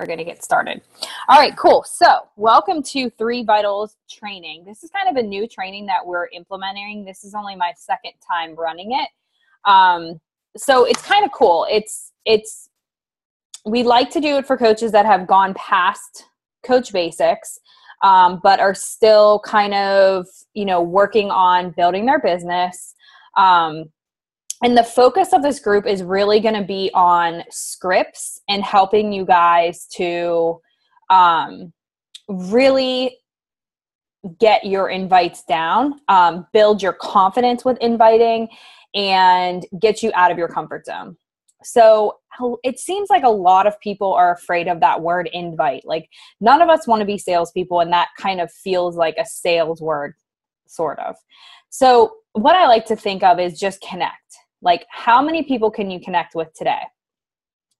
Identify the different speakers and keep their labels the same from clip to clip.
Speaker 1: We're going to get started. All right, cool. So welcome to 3 Vitals training. This is kind of a new training that we're implementing. This is only my second time running it. So it's kind of cool. We like to do it for coaches that have gone past Coach Basics, but are still kind of, working on building their business. And the focus of this group is really going to be on scripts and helping you guys to really get your invites down, build your confidence with inviting, and get you out of your comfort zone. So it seems like a lot of people are afraid of that word invite. Like none of us want to be salespeople, and that kind of feels like a sales word, sort of. So what I like to think of is just connect. Like, how many people can you connect with today?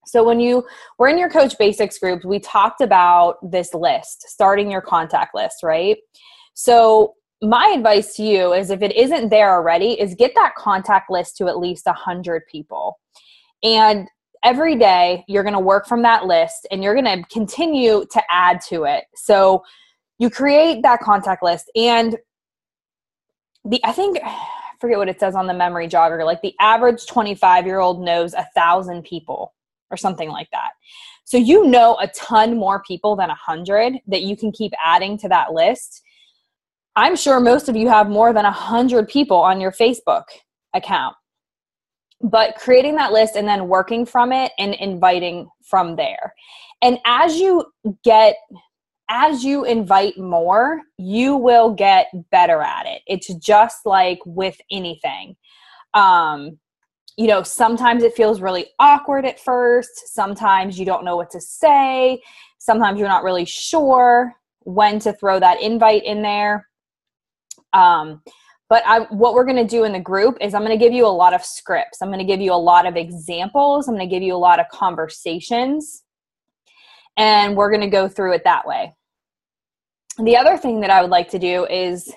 Speaker 1: So when you were in your Coach Basics group, we talked about this list, starting your contact list, right? So my advice to you is, if it isn't there already, is get that contact list to at least 100 people. And every day you're going to work from that list and you're going to continue to add to it. So you create that contact list, and I forget what it says on the memory jogger, like the average 25-year-old knows 1,000 people or something like that. So you know a ton more people than 100 that you can keep adding to that list. I'm sure most of you have more than 100 people on your Facebook account. But creating that list and then working from it and inviting from there. And as you invite more, you will get better at it. It's just like with anything. Sometimes it feels really awkward at first. Sometimes you don't know what to say. Sometimes you're not really sure when to throw that invite in there. But what we're going to do in the group is I'm going to give you a lot of scripts. I'm going to give you a lot of examples. I'm going to give you a lot of conversations. And we're going to go through it that way. The other thing that I would like to do is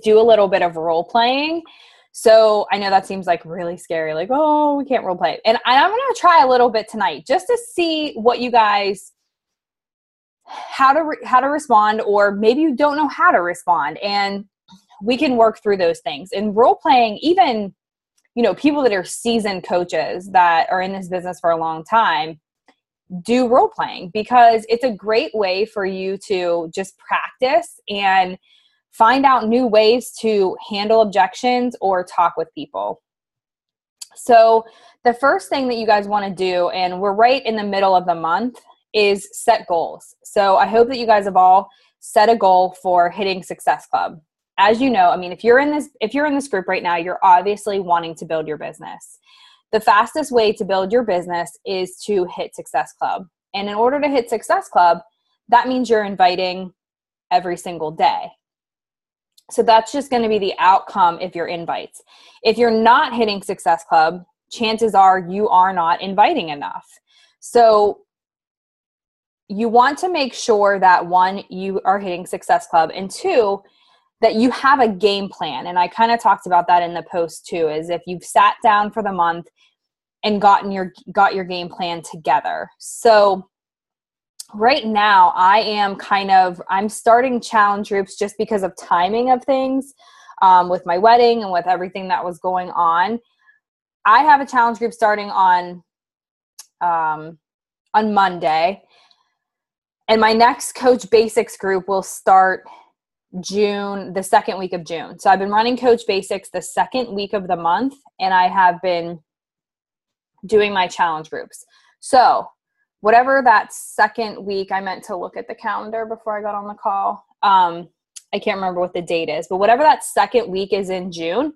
Speaker 1: do a little bit of role playing. So I know that seems like really scary, like, oh, we can't role play. And I'm going to try a little bit tonight just to see what you guys, how to respond, or maybe you don't know how to respond, and we can work through those things. And role playing, even, people that are seasoned coaches that are in this business for a long time, do role playing, because it's a great way for you to just practice and find out new ways to handle objections or talk with people. So the first thing that you guys want to do, and we're right in the middle of the month, is set goals. So I hope that you guys have all set a goal for hitting Success Club. As you know, if you're in this group right now, you're obviously wanting to build your business. The fastest way to build your business is to hit Success Club. And in order to hit Success Club, that means you're inviting every single day. So that's just going to be the outcome if your invites. If you're not hitting Success Club, chances are you are not inviting enough. So you want to make sure that, 1, you are hitting Success Club, and 2, that you have a game plan. And I kind of talked about that in the post too, is if you've sat down for the month and got your game plan together. So right now I'm starting challenge groups just because of timing of things, with my wedding and with everything that was going on. I have a challenge group starting on Monday, and my next Coach Basics group will start the second week of June. So I've been running Coach Basics the second week of the month, and I have been doing my challenge groups. So whatever that second week, I meant to look at the calendar before I got on the call. I can't remember what the date is, but whatever that second week is in June,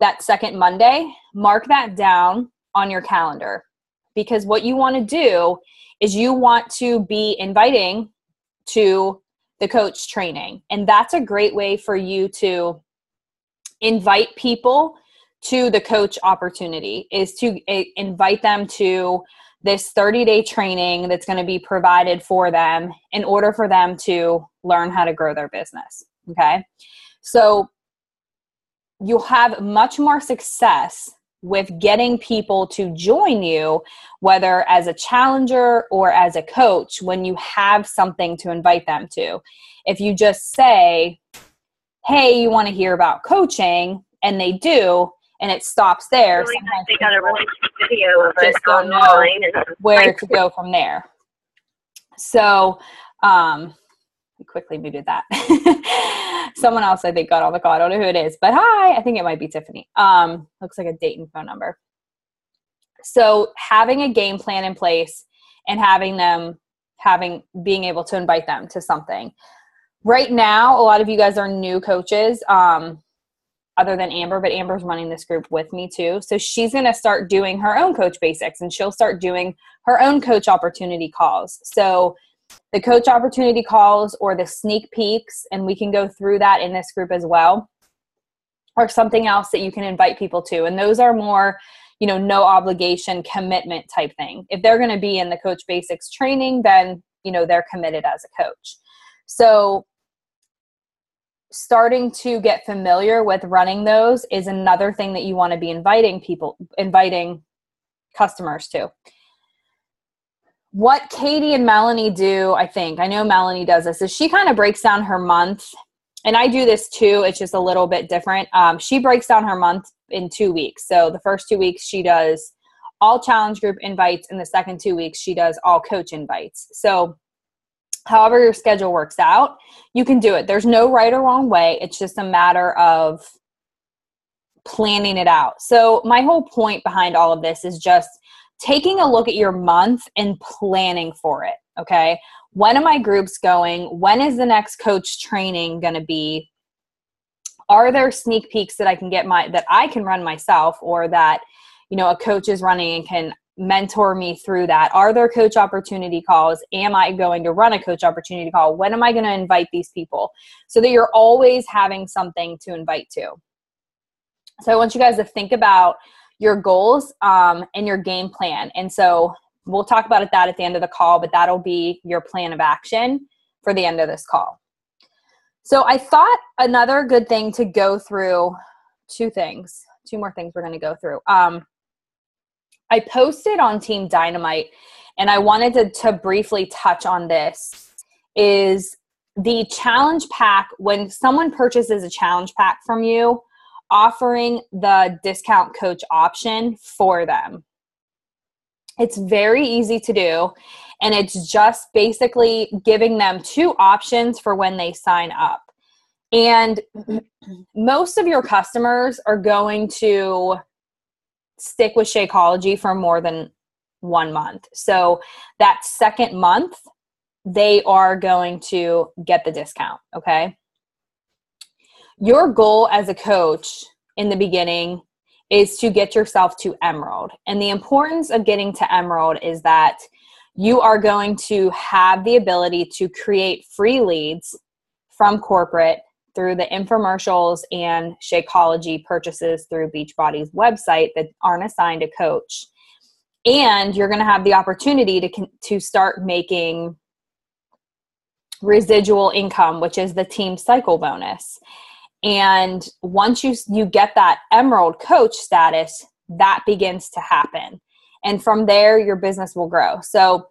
Speaker 1: that second Monday, mark that down on your calendar, because what you want to do is you want to be inviting to the coach training. And that's a great way for you to invite people to the coach opportunity, is to invite them to this 30-day training that's going to be provided for them in order for them to learn how to grow their business. Okay. So you'll have much more success with getting people to join you, whether as a challenger or as a coach, when you have something to invite them to. If you just say, hey, you want to hear about coaching, and they do, and it stops there,
Speaker 2: really nice. They got a really cute video of it
Speaker 1: just don't
Speaker 2: online
Speaker 1: know where to go from there. So we quickly muted that. Someone else I think got on the call. I don't know who it is, but hi, I think it might be Tiffany. Looks like a Dayton phone number. So having a game plan in place and being able to invite them to something. Right now, a lot of you guys are new coaches, other than Amber, but Amber's running this group with me too. So she's going to start doing her own coach basics, and she'll start doing her own coach opportunity calls. So the coach opportunity calls or the sneak peeks, and we can go through that in this group as well, or something else that you can invite people to. And those are more, no obligation commitment type thing. If they're going to be in the coach basics training, then, they're committed as a coach. So starting to get familiar with running those is another thing that you want to be inviting customers to. What Katie and Melanie do, I know Melanie does this, is she kind of breaks down her month. And I do this too. It's just a little bit different. She breaks down her month in 2 weeks. So the first 2 weeks, she does all challenge group invites. And the second 2 weeks, she does all coach invites. So however your schedule works out, you can do it. There's no right or wrong way. It's just a matter of planning it out. So my whole point behind all of this is just taking a look at your month and planning for it. Okay. When are my groups going? When is the next coach training going to be? Are there sneak peeks that I can that I can run myself, or that, a coach is running and can mentor me through that? Are there coach opportunity calls? Am I going to run a coach opportunity call? When am I going to invite these people? So that you're always having something to invite to. So I want you guys to think about your goals and your game plan. And so we'll talk about that at the end of the call, but that'll be your plan of action for the end of this call. So I thought another good thing to go through, two more things we're going to go through. I posted on Team Dynamite, and I wanted to briefly touch on this, is the challenge pack. When someone purchases a challenge pack from you, offering the discount coach option for them. It's very easy to do, and it's just basically giving them 2 options for when they sign up. And most of your customers are going to stick with Shakeology for more than 1 month. So that second month, they are going to get the discount, okay? Your goal as a coach in the beginning is to get yourself to Emerald. And the importance of getting to Emerald is that you are going to have the ability to create free leads from corporate through the infomercials and Shakeology purchases through Beachbody's website that aren't assigned a coach. And you're going to have the opportunity to start making residual income, which is the team cycle bonus. And once you get that Emerald coach status, that begins to happen. And from there, your business will grow. So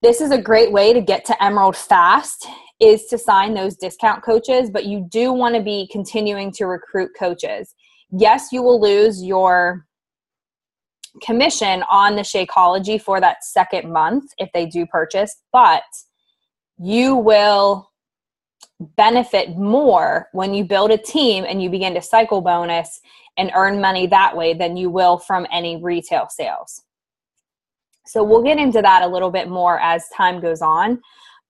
Speaker 1: this is a great way to get to Emerald fast, is to sign those discount coaches, but you do want to be continuing to recruit coaches. Yes, you will lose your commission on the Shakeology for that second month if they do purchase, but you will benefit more when you build a team and you begin to cycle bonus and earn money that way than you will from any retail sales. So we'll get into that a little bit more as time goes on.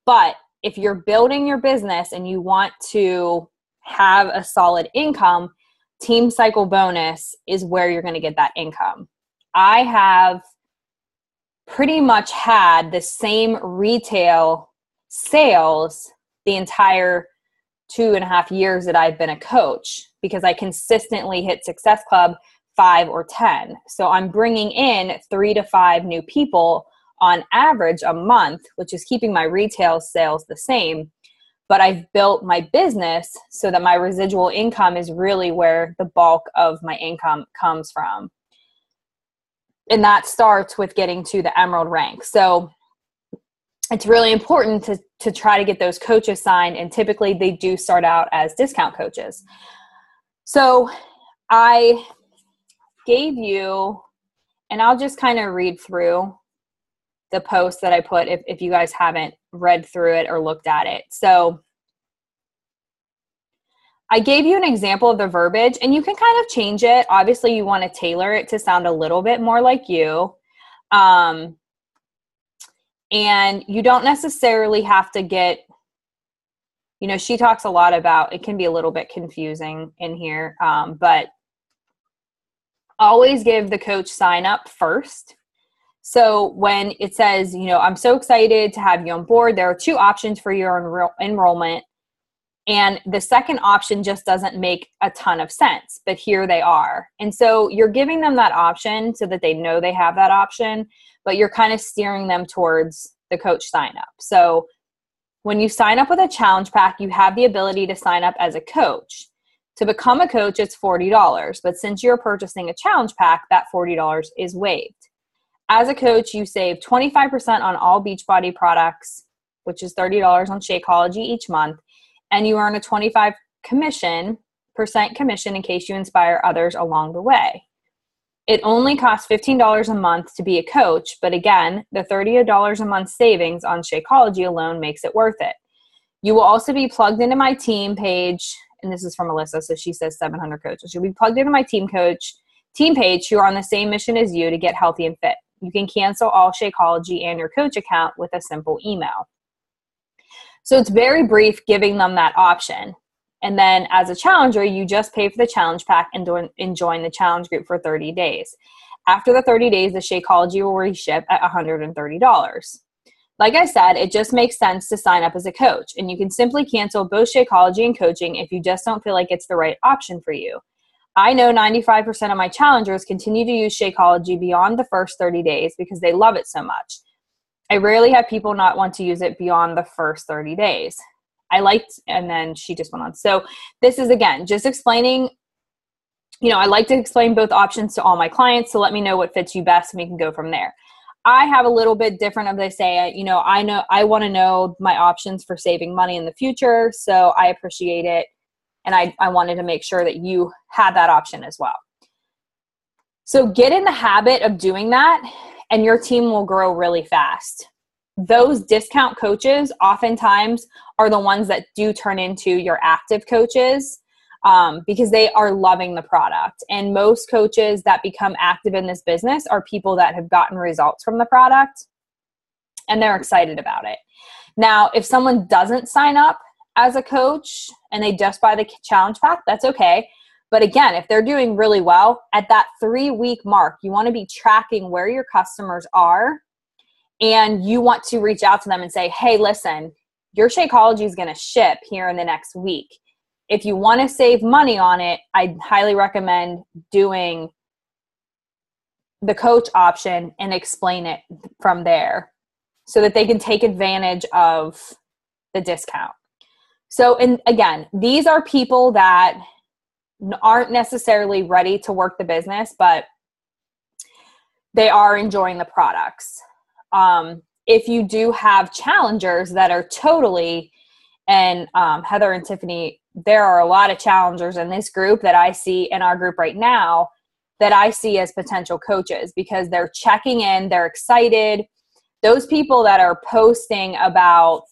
Speaker 1: But if you're building your business and you want to have a solid income, team cycle bonus is where you're going to get that income. I have pretty much had the same retail sales the entire 2.5 years that I've been a coach, because I consistently hit Success Club 5 or 10. So I'm bringing in 3 to 5 new people on average a month, which is keeping my retail sales the same. But I've built my business so that my residual income is really where the bulk of my income comes from. And that starts with getting to the Emerald rank. So it's really important to try to get those coaches signed. And typically they do start out as discount coaches. So I gave you, and I'll just kind of read through the post that I put if you guys haven't read through it or looked at it. So I gave you an example of the verbiage, and you can kind of change it. Obviously, you want to tailor it to sound a little bit more like you. And you don't necessarily have to get, she talks a lot about, it can be a little bit confusing in here, but always give the coach sign up first. So when it says, I'm so excited to have you on board, there are two options for your enrollment. And the second option just doesn't make a ton of sense, but here they are. And so you're giving them that option so that they know they have that option, but you're kind of steering them towards the coach sign up. So when you sign up with a challenge pack, you have the ability to sign up as a coach. To become a coach, it's $40, but since you're purchasing a challenge pack, that $40 is waived. As a coach, you save 25% on all Beachbody products, which is $30 on Shakeology each month, and you earn a 25% commission in case you inspire others along the way. It only costs $15 a month to be a coach, but again, the $30 a month savings on Shakeology alone makes it worth it. You will also be plugged into my team page, and this is from Alyssa, so she says 700 coaches. You'll be plugged into my team page who are on the same mission as you to get healthy and fit. You can cancel all Shakeology and your coach account with a simple email. So it's very brief, giving them that option. And then as a challenger, you just pay for the challenge pack and join the challenge group for 30 days. After the 30 days, the Shakeology will reship at $130. Like I said, it just makes sense to sign up as a coach. And you can simply cancel both Shakeology and coaching if you just don't feel like it's the right option for you. I know 95% of my challengers continue to use Shakeology beyond the first 30 days because they love it so much. I rarely have people not want to use it beyond the first 30 days. And then she just went on. So this is, again, just explaining, I like to explain both options to all my clients. So let me know what fits you best and we can go from there. I have a little bit different of, they say, I want to know my options for saving money in the future. So I appreciate it. And I wanted to make sure that you had that option as well. So get in the habit of doing that, and your team will grow really fast. Those discount coaches oftentimes are the ones that do turn into your active coaches because they are loving the product. And most coaches that become active in this business are people that have gotten results from the product and they're excited about it. Now, if someone doesn't sign up as a coach and they just buy the challenge pack, that's okay. But again, if they're doing really well, at that 3-week mark, you want to be tracking where your customers are, and you want to reach out to them and say, hey, listen, your Shakeology is going to ship here in the next week. If you want to save money on it, I highly recommend doing the coach option and explain it from there so that they can take advantage of the discount. So, and again, these are people that aren't necessarily ready to work the business, but they are enjoying the products. If you do have challengers that are totally, and Heather and Tiffany, there are a lot of challengers in this group that I see in our group right now that I see as potential coaches because they're checking in, they're excited. Those people that are posting about,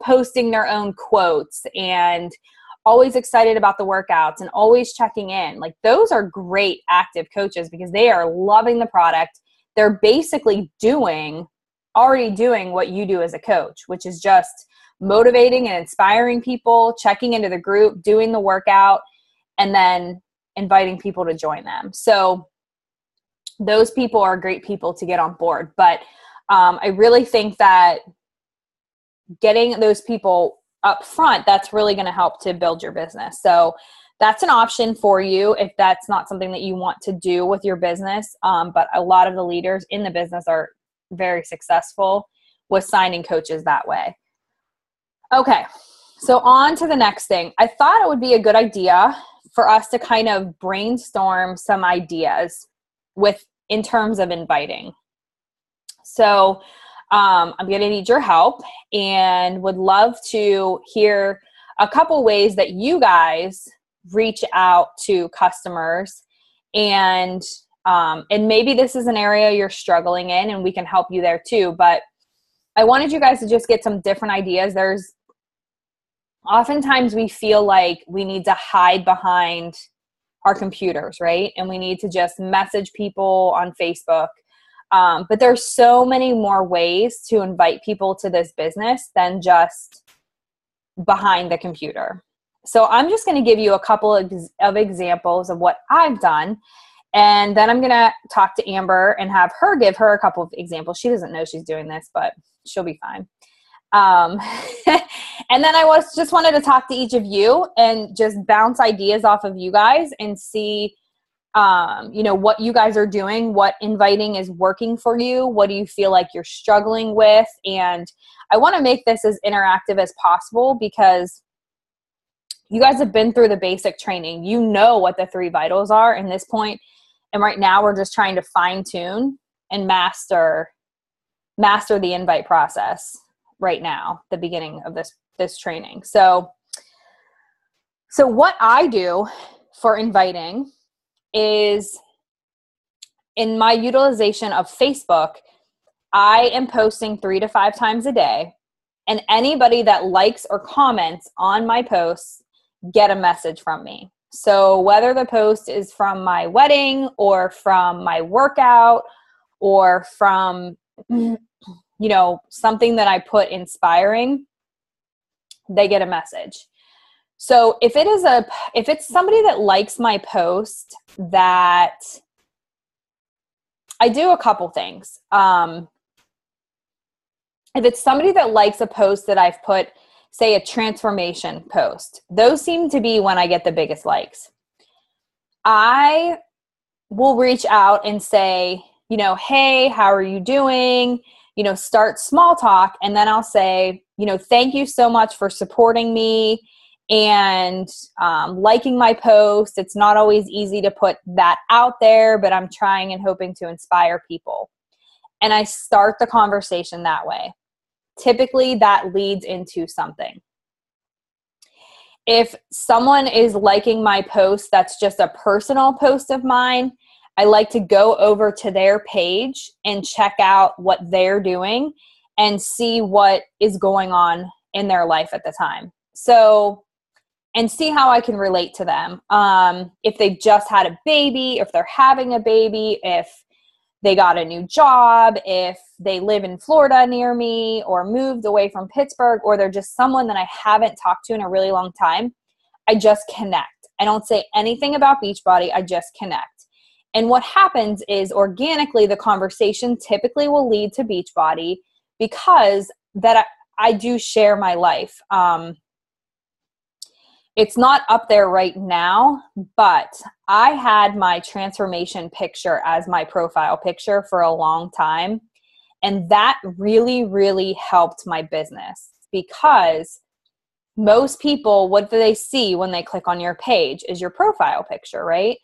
Speaker 1: posting their own quotes and always excited about the workouts and always checking in, like those are great active coaches because they are loving the product. They're basically already doing what you do as a coach, which is just motivating and inspiring people, checking into the group, doing the workout, and then inviting people to join them. So those people are great people to get on board. But I really think that getting those people up front, that's really going to help to build your business. So that's an option for you if that's not something that you want to do with your business. But a lot of the leaders in the business are very successful with signing coaches that way. Okay, so on to the next thing. I thought it would be a good idea for us to kind of brainstorm some ideas with in terms of inviting. So I'm going to need your help and would love to hear a couple ways that you guys reach out to customers, and maybe this is an area you're struggling in and we can help you there too. But I wanted you guys to just get some different ideas. There's oftentimes we feel like we need to hide behind our computers, right? And we need to just message people on Facebook. But there's so many more ways to invite people to this business than just behind the computer. So I'm just going to give you a couple of examples of what I've done. And then I'm going to talk to Amber and have her give her a couple of examples. She doesn't know she's doing this, but she'll be fine. And then I just wanted to talk to each of you and just bounce ideas off of you guys and see, what you guys are doing, what inviting is working for you, what do you feel like you're struggling with. And I want to make this as interactive as possible because you guys have been through the basic training. You know what the 3 vitals are in this point. And right now we're just trying to fine tune and master the invite process right now, the beginning of this training. So what I do for inviting is, in my utilization of Facebook, I am posting 3 to 5 times a day, and anybody that likes or comments on my posts get a message from me. So whether the post is from my wedding or from my workout or from something that I put inspiring, they get a message. So if it's somebody that likes my post, that I do a couple things. If it's somebody that likes a post that I've put, say a transformation post, those seem to be when I get the biggest likes. I will reach out and say, hey, how are you doing? Start small talk. And then I'll say, thank you so much for supporting me and liking my post. It's not always easy to put that out there, but I'm trying and hoping to inspire people. And I start the conversation that way. Typically that leads into something. If someone is liking my post that's just a personal post of mine, I like to go over to their page and check out what they're doing and see what is going on in their life at the time. So, and see how I can relate to them. If they've just had a baby, if they're having a baby, if they got a new job, if they live in Florida near me or moved away from Pittsburgh, or they're just someone that I haven't talked to in a really long time, I just connect. I don't say anything about Beachbody. I just connect. And what happens is organically the conversation typically will lead to Beachbody because that I do share my life. It's not up there right now, but I had my transformation picture as my profile picture for a long time. And that really, really helped my business because most people, what do they see when they click on your page is your profile picture, right?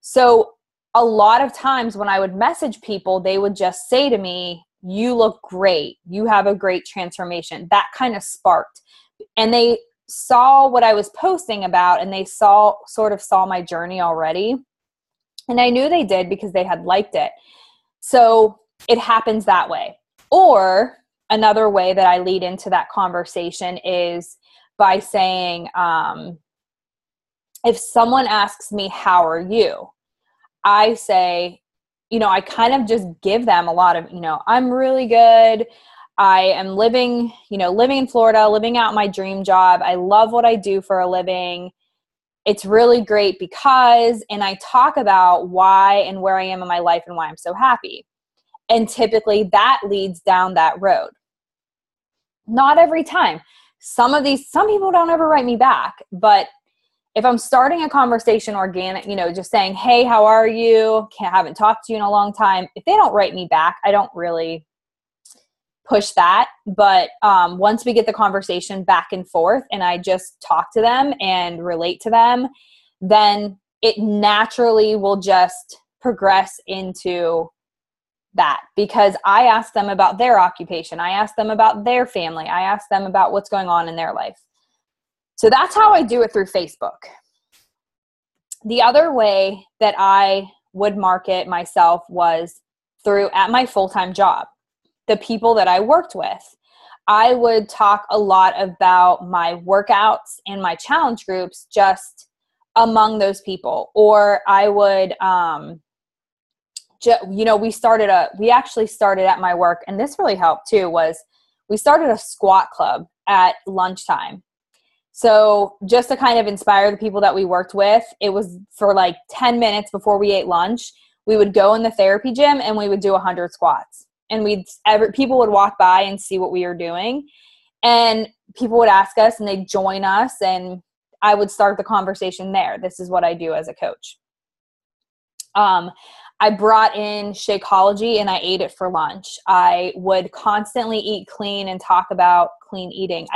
Speaker 1: So a lot of times when I would message people, they would just say to me, you look great. You have a great transformation. That kind of sparked. And they saw what I was posting about and they saw my journey already. And I knew they did because they had liked it. So it happens that way. Or another way that I lead into that conversation is by saying, if someone asks me, how are you? I say, I kind of just give them a lot of, I'm really good. I am living in Florida, living out my dream job. I love what I do for a living. It's really great because, and I talk about why and where I am in my life and why I'm so happy. And typically that leads down that road. Not every time. Some people don't ever write me back, but if I'm starting a conversation organic, just saying, hey, how are you? Haven't talked to you in a long time. If they don't write me back, I don't really push that. But once we get the conversation back and forth and I just talk to them and relate to them, then it naturally will just progress into that, because I ask them about their occupation. I ask them about their family. I ask them about what's going on in their life. So that's how I do it through Facebook. The other way that I would market myself was through at my full-time job, the people that I worked with. I would talk a lot about my workouts and my challenge groups just among those people. Or I would, we actually started at my work, and this really helped too, was we started a squat club at lunchtime. So just to kind of inspire the people that we worked with, it was for like 10 minutes before we ate lunch, we would go in the therapy gym and we would do 100 squats. And people would walk by and see what we were doing. And people would ask us and they'd join us, and I would start the conversation there. This is what I do as a coach. I brought in Shakeology and I ate it for lunch. I would constantly eat clean and talk about clean eating.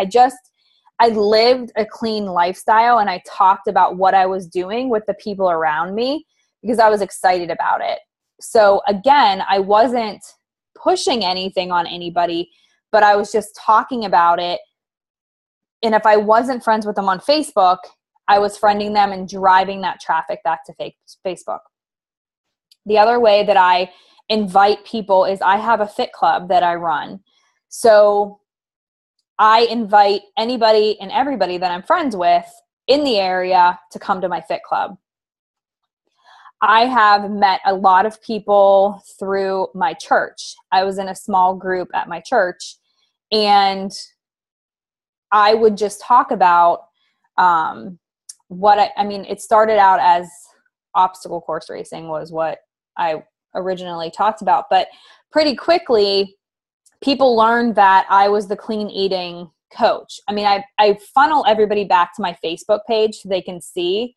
Speaker 1: I lived a clean lifestyle, and I talked about what I was doing with the people around me because I was excited about it. So again, I wasn't pushing anything on anybody, but I was just talking about it. And if I wasn't friends with them on Facebook, I was friending them and driving that traffic back to Facebook. The other way that I invite people is I have a fit club that I run. So I invite anybody and everybody that I'm friends with in the area to come to my fit club. I have met a lot of people through my church. I was in a small group at my church, and I would just talk about it started out as obstacle course racing was what I originally talked about, but pretty quickly people learned that I was the clean eating coach. I mean, I funnel everybody back to my Facebook page so they can see,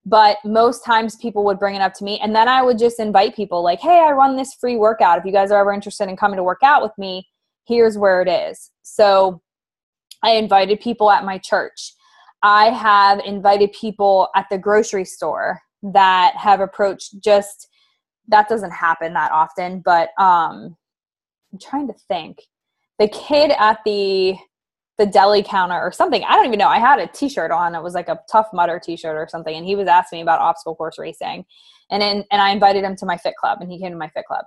Speaker 1: but most times people would bring it up to me, and then I would just invite people like, hey, I run this free workout. If you guys are ever interested in coming to work out with me, here's where it is. So I invited people at my church. I have invited people at the grocery store that have approached that doesn't happen that often, but I'm trying to think. The kid at the deli counter or something, I don't even know. I had a t-shirt on. It was like a Tough Mudder t-shirt or something, and he was asking me about obstacle course racing. And I invited him to my fit club, and he came to my fit club.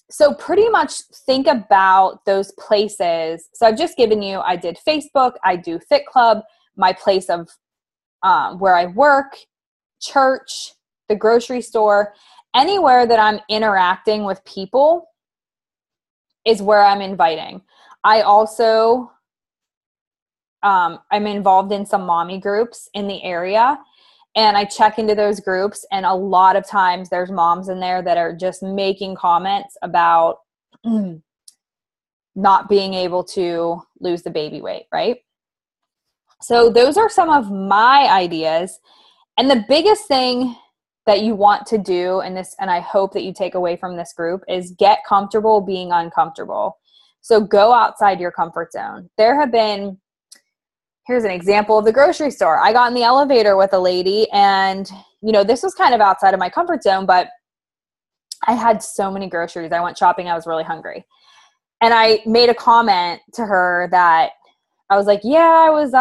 Speaker 1: So pretty much think about those places. So I've just given you, I did Facebook, I do fit club, my place of where I work, church, the grocery store, anywhere that I'm interacting with people is where I'm inviting. I also, I'm involved in some mommy groups in the area, and I check into those groups, and a lot of times there's moms in there that are just making comments about not being able to lose the baby weight, right? So those are some of my ideas. And the biggest thing that you want to do in this, and I hope that you take away from this group, is get comfortable being uncomfortable. So go outside your comfort zone. Here's an example of the grocery store. I got in the elevator with a lady, and this was kind of outside of my comfort zone, but I had so many groceries. I went shopping. I was really hungry. And I made a comment to her that I was like, yeah, I was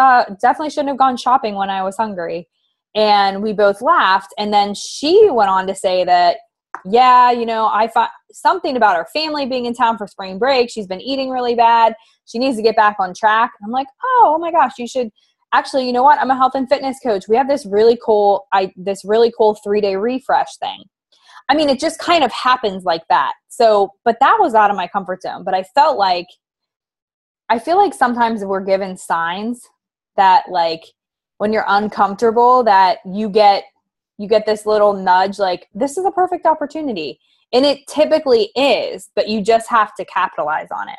Speaker 1: definitely shouldn't have gone shopping when I was hungry. And we both laughed. And then she went on to say that, yeah, I thought something about her family being in town for spring break. She's been eating really bad. She needs to get back on track. I'm like, oh my gosh, you should actually, you know what? I'm a health and fitness coach. We have this really cool 3-day refresh thing. I mean, it just kind of happens like that. So, but that was out of my comfort zone. But I feel like sometimes we're given signs that, like, when you're uncomfortable, that you get this little nudge, like, this is a perfect opportunity. And it typically is, but you just have to capitalize on it.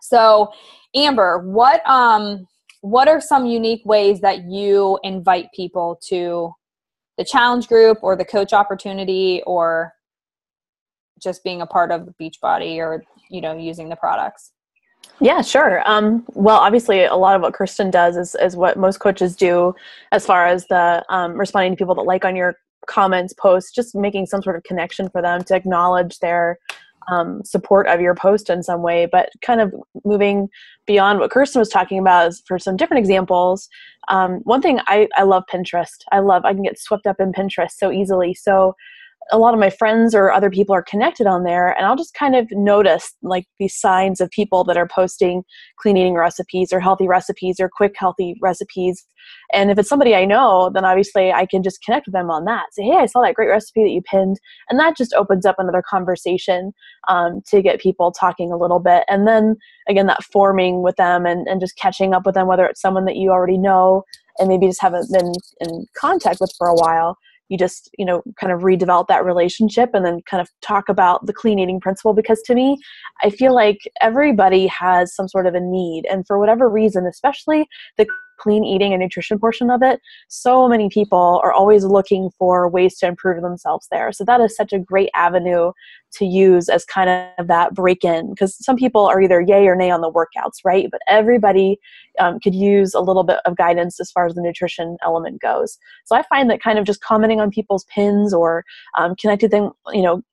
Speaker 1: So Amber, what are some unique ways that you invite people to the challenge group or the coach opportunity, or just being a part of the Beachbody, or, using the products?
Speaker 3: Yeah, sure. Well, obviously a lot of what Kirsten does is what most coaches do as far as the responding to people that like on your comments, posts, just making some sort of connection for them to acknowledge their support of your post in some way. But kind of moving beyond what Kirsten was talking about is for some different examples. One thing, I love Pinterest. I can get swept up in Pinterest so easily. So a lot of my friends or other people are connected on there, and I'll just kind of notice like these signs of people that are posting clean eating recipes or healthy recipes or quick healthy recipes. And if it's somebody I know, then obviously I can just connect with them on that. Say, hey, I saw that great recipe that you pinned. And that just opens up another conversation to get people talking a little bit. And then again, that forming with them and just catching up with them, whether it's someone that you already know and maybe just haven't been in contact with for a while. You just, kind of redevelop that relationship and then kind of talk about the clean eating principle. Because to me, I feel like everybody has some sort of a need. And for whatever reason, especially the clean eating and nutrition portion of it, so many people are always looking for ways to improve themselves there. So that is such a great avenue to use as kind of that break-in, because some people are either yay or nay on the workouts, right? But everybody could use a little bit of guidance as far as the nutrition element goes. So I find that kind of just commenting on people's pins or connected them,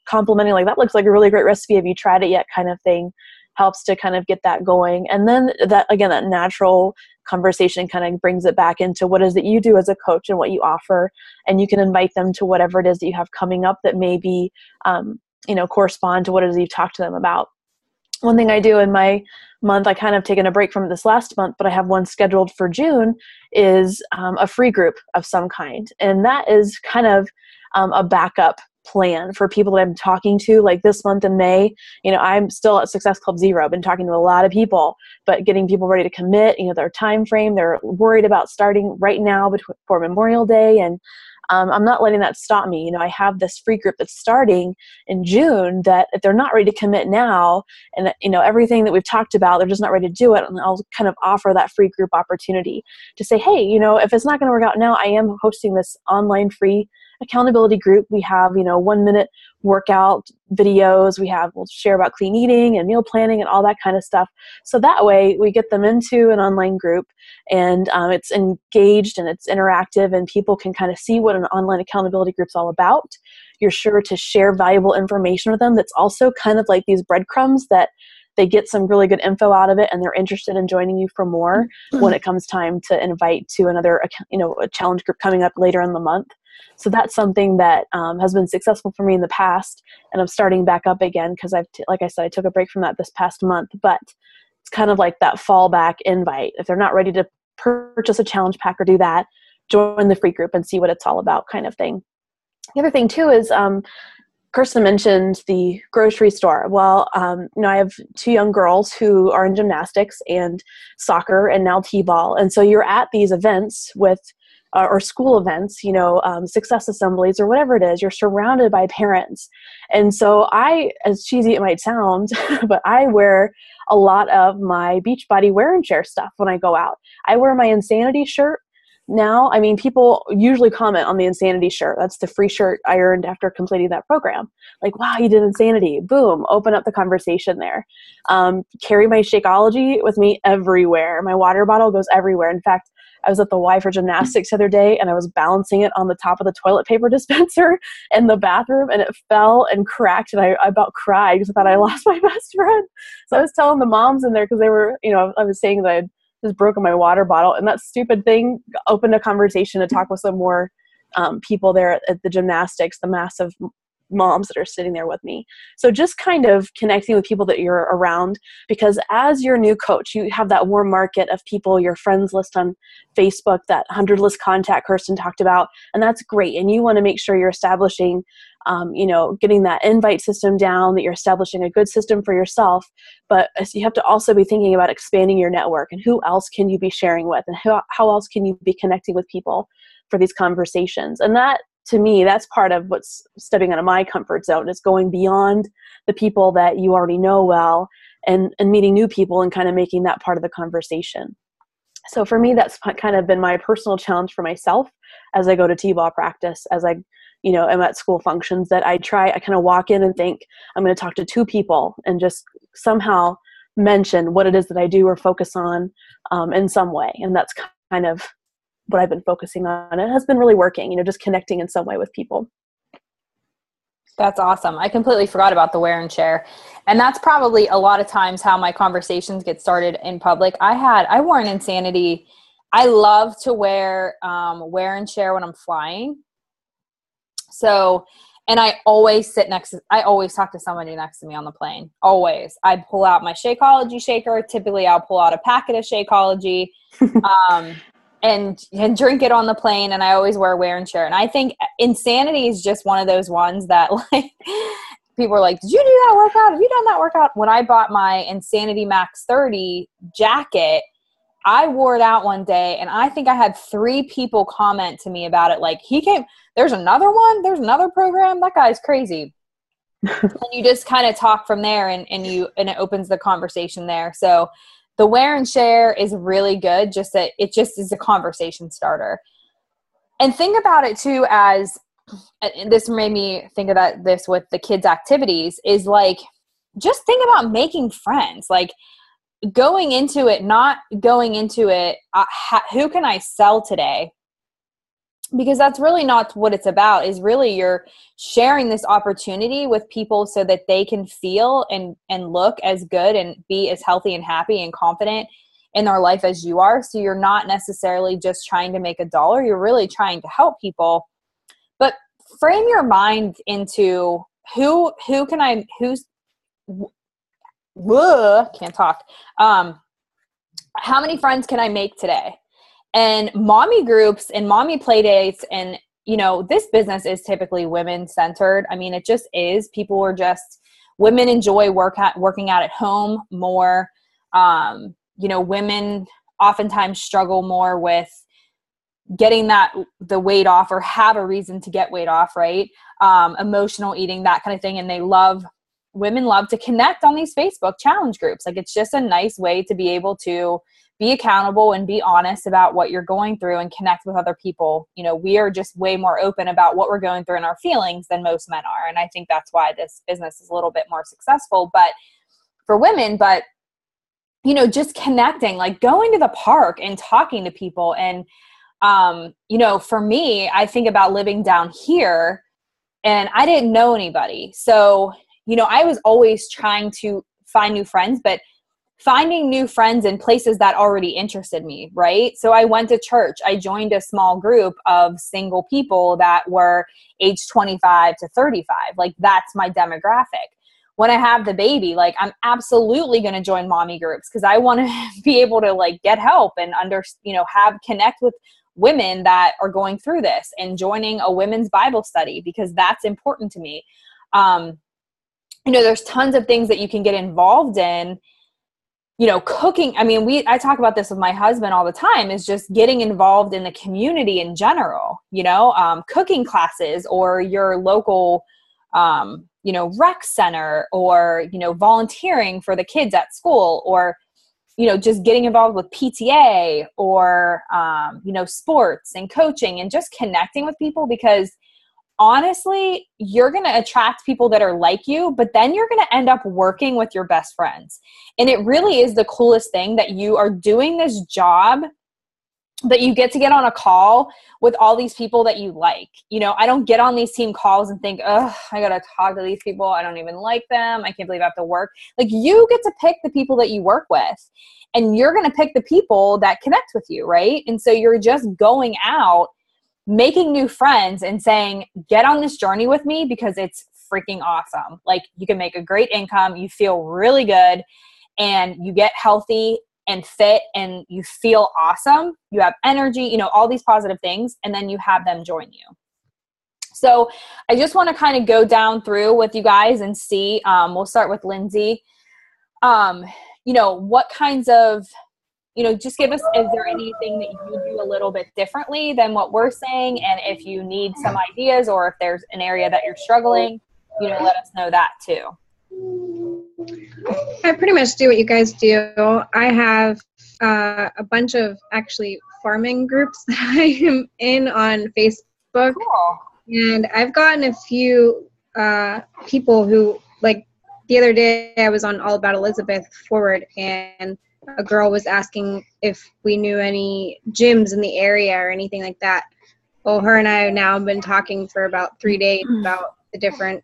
Speaker 3: complimenting, like, that looks like a really great recipe, have you tried it yet, kind of thing, helps to kind of get that going. And then that natural conversation kind of brings it back into what is it you do as a coach and what you offer. And you can invite them to whatever it is that you have coming up that may be, correspond to what it is you've talked to them about. One thing I do in my month, I kind of taken a break from this last month, but I have one scheduled for June, is a free group of some kind. And that is kind of a backup plan for people that I'm talking to. Like this month in May, I'm still at Success Club Zero. I've been talking to a lot of people, but getting people ready to commit, their time frame, they're worried about starting right now before Memorial Day. And I'm not letting that stop me. I have this free group that's starting in June that if they're not ready to commit now and, everything that we've talked about, they're just not ready to do it. And I'll kind of offer that free group opportunity to say, hey, if it's not going to work out now, I am hosting this online free accountability group. We have, 1-minute workout videos. We'll share about clean eating and meal planning and all that kind of stuff. So that way we get them into an online group and it's engaged and it's interactive and people can kind of see what an online accountability group's all about. You're sure to share valuable information with them that's also kind of like these breadcrumbs that they get some really good info out of it and they're interested in joining you for more when it comes time to invite to another, a challenge group coming up later in the month. So that's something that has been successful for me in the past, and I'm starting back up again because like I said, I took a break from that this past month, but it's kind of like that fallback invite. If they're not ready to purchase a challenge pack or do that, join the free group and see what it's all about, kind of thing. The other thing too is Kirsten mentioned the grocery store. Well, I have 2 young girls who are in gymnastics and soccer and now t-ball. And so you're at these events with or school events, success assemblies or whatever it is, you're surrounded by parents. And so as cheesy it might sound, but I wear a lot of my Beachbody wear and share stuff when I go out. I wear my Insanity shirt now. I mean, people usually comment on the Insanity shirt. That's the free shirt I earned after completing that program. Like, wow, you did Insanity. Boom, open up the conversation there. Carry my Shakeology with me everywhere. My water bottle goes everywhere. In fact, I was at the Y for Gymnastics the other day and I was balancing it on the top of the toilet paper dispenser in the bathroom and it fell and cracked and I about cried because I thought I lost my best friend. So I was telling the moms in there because they were, I was saying that I had just broken my water bottle, and that stupid thing opened a conversation to talk with some more people there at the gymnastics, the massive moms that are sitting there with me. So just kind of connecting with people that you're around, because as your new coach, you have that warm market of people, your friends list on Facebook, that 100 list contact Kirsten talked about, and that's great. And you want to make sure you're establishing, getting that invite system down, that you're establishing a good system for yourself. But you have to also be thinking about expanding your network and who else can you be sharing with and how else can you be connecting with people for these conversations. And that, to me, that's part of what's stepping out of my comfort zone, is going beyond the people that you already know well and meeting new people and kind of making that part of the conversation. So for me, that's kind of been my personal challenge for myself as I go to T-ball practice, as I, am at school functions, that I kind of walk in and think I'm going to talk to 2 people and just somehow mention what it is that I do or focus on in some way. And that's kind of what I've been focusing on. It has been really working, just connecting in some way with people.
Speaker 1: That's awesome. I completely forgot about the wear and share. And that's probably a lot of times how my conversations get started in public. I wore an Insanity. I love to wear and share when I'm flying. So, and I always talk to somebody next to me on the plane. Always. I pull out my Shakeology shaker. Typically I'll pull out a packet of Shakeology. And drink it on the plane, and I always wear and share. And I think Insanity is just one of those ones that, like, people are like, did you do that workout? Have you done that workout? When I bought my Insanity Max 30 jacket, I wore it out one day, and I think I had 3 people comment to me about it. Like, there's another one, there's another program. That guy's crazy. And you just kind of talk from there, and it opens the conversation there. So the wear and share is really good. It just is a conversation starter. And think about it too, as, and this made me think about this with the kids' activities, is like, just think about making friends. Like, going into it, who can I sell today? Because that's really not what it's about. Is really you're sharing this opportunity with people so that they can feel and look as good and be as healthy and happy and confident in their life as you are. So you're not necessarily just trying to make $1. You're really trying to help people. But frame your mind into can't talk. How many friends can I make today? And mommy groups and mommy play dates, and this business is typically women centered. I mean, it just is. Women enjoy working out at home more. Women oftentimes struggle more with getting the weight off, or have a reason to get weight off, right? Emotional eating, that kind of thing. And women love to connect on these Facebook challenge groups. Like, it's just a nice way to be able to be accountable and be honest about what you're going through and connect with other people. We are just way more open about what we're going through and our feelings than most men are. And I think that's why this business is a little bit more successful, but for women, just connecting, like going to the park and talking to people. And, for me, I think about living down here, and I didn't know anybody. So, I was always trying to find new friends, but finding new friends in places that already interested me, right? So I went to church. I joined a small group of single people that were age 25 to 35. Like, that's my demographic. When I have the baby, like, I'm absolutely going to join mommy groups, because I want to be able to, like, get help and connect with women that are going through this, and joining a women's Bible study, because that's important to me. There's tons of things that you can get involved in. Cooking. I mean, I talk about this with my husband all the time, is just getting involved in the community in general, cooking classes, or your local, rec center, or, volunteering for the kids at school, or, just getting involved with PTA, or, sports and coaching, and just connecting with people. Because honestly, you're going to attract people that are like you, but then you're going to end up working with your best friends. And it really is the coolest thing, that you are doing this job, that you get to get on a call with all these people that you like. I don't get on these team calls and think, oh, I got to talk to these people. I don't even like them. I can't believe I have to work. Like, you get to pick the people that you work with, and you're going to pick the people that connect with you, right? And so you're just going out, making new friends, and saying, get on this journey with me, because it's freaking awesome. Like, you can make a great income, you feel really good, and you get healthy and fit, and you feel awesome. You have energy, all these positive things, and then you have them join you. So I just want to kind of go down through with you guys and see, we'll start with Lindsay. What kinds of, just give us, is there anything that you do a little bit differently than what we're saying? And if you need some ideas, or if there's an area that you're struggling, let us know that too.
Speaker 4: I pretty much do what you guys do. I have a bunch of actually farming groups that I am in on Facebook.
Speaker 1: Cool.
Speaker 4: And I've gotten a few people who, like, the other day I was on All About Elizabeth Forward, and a girl was asking if we knew any gyms in the area or anything like that. Well, her and I have now been talking for about 3 days about the different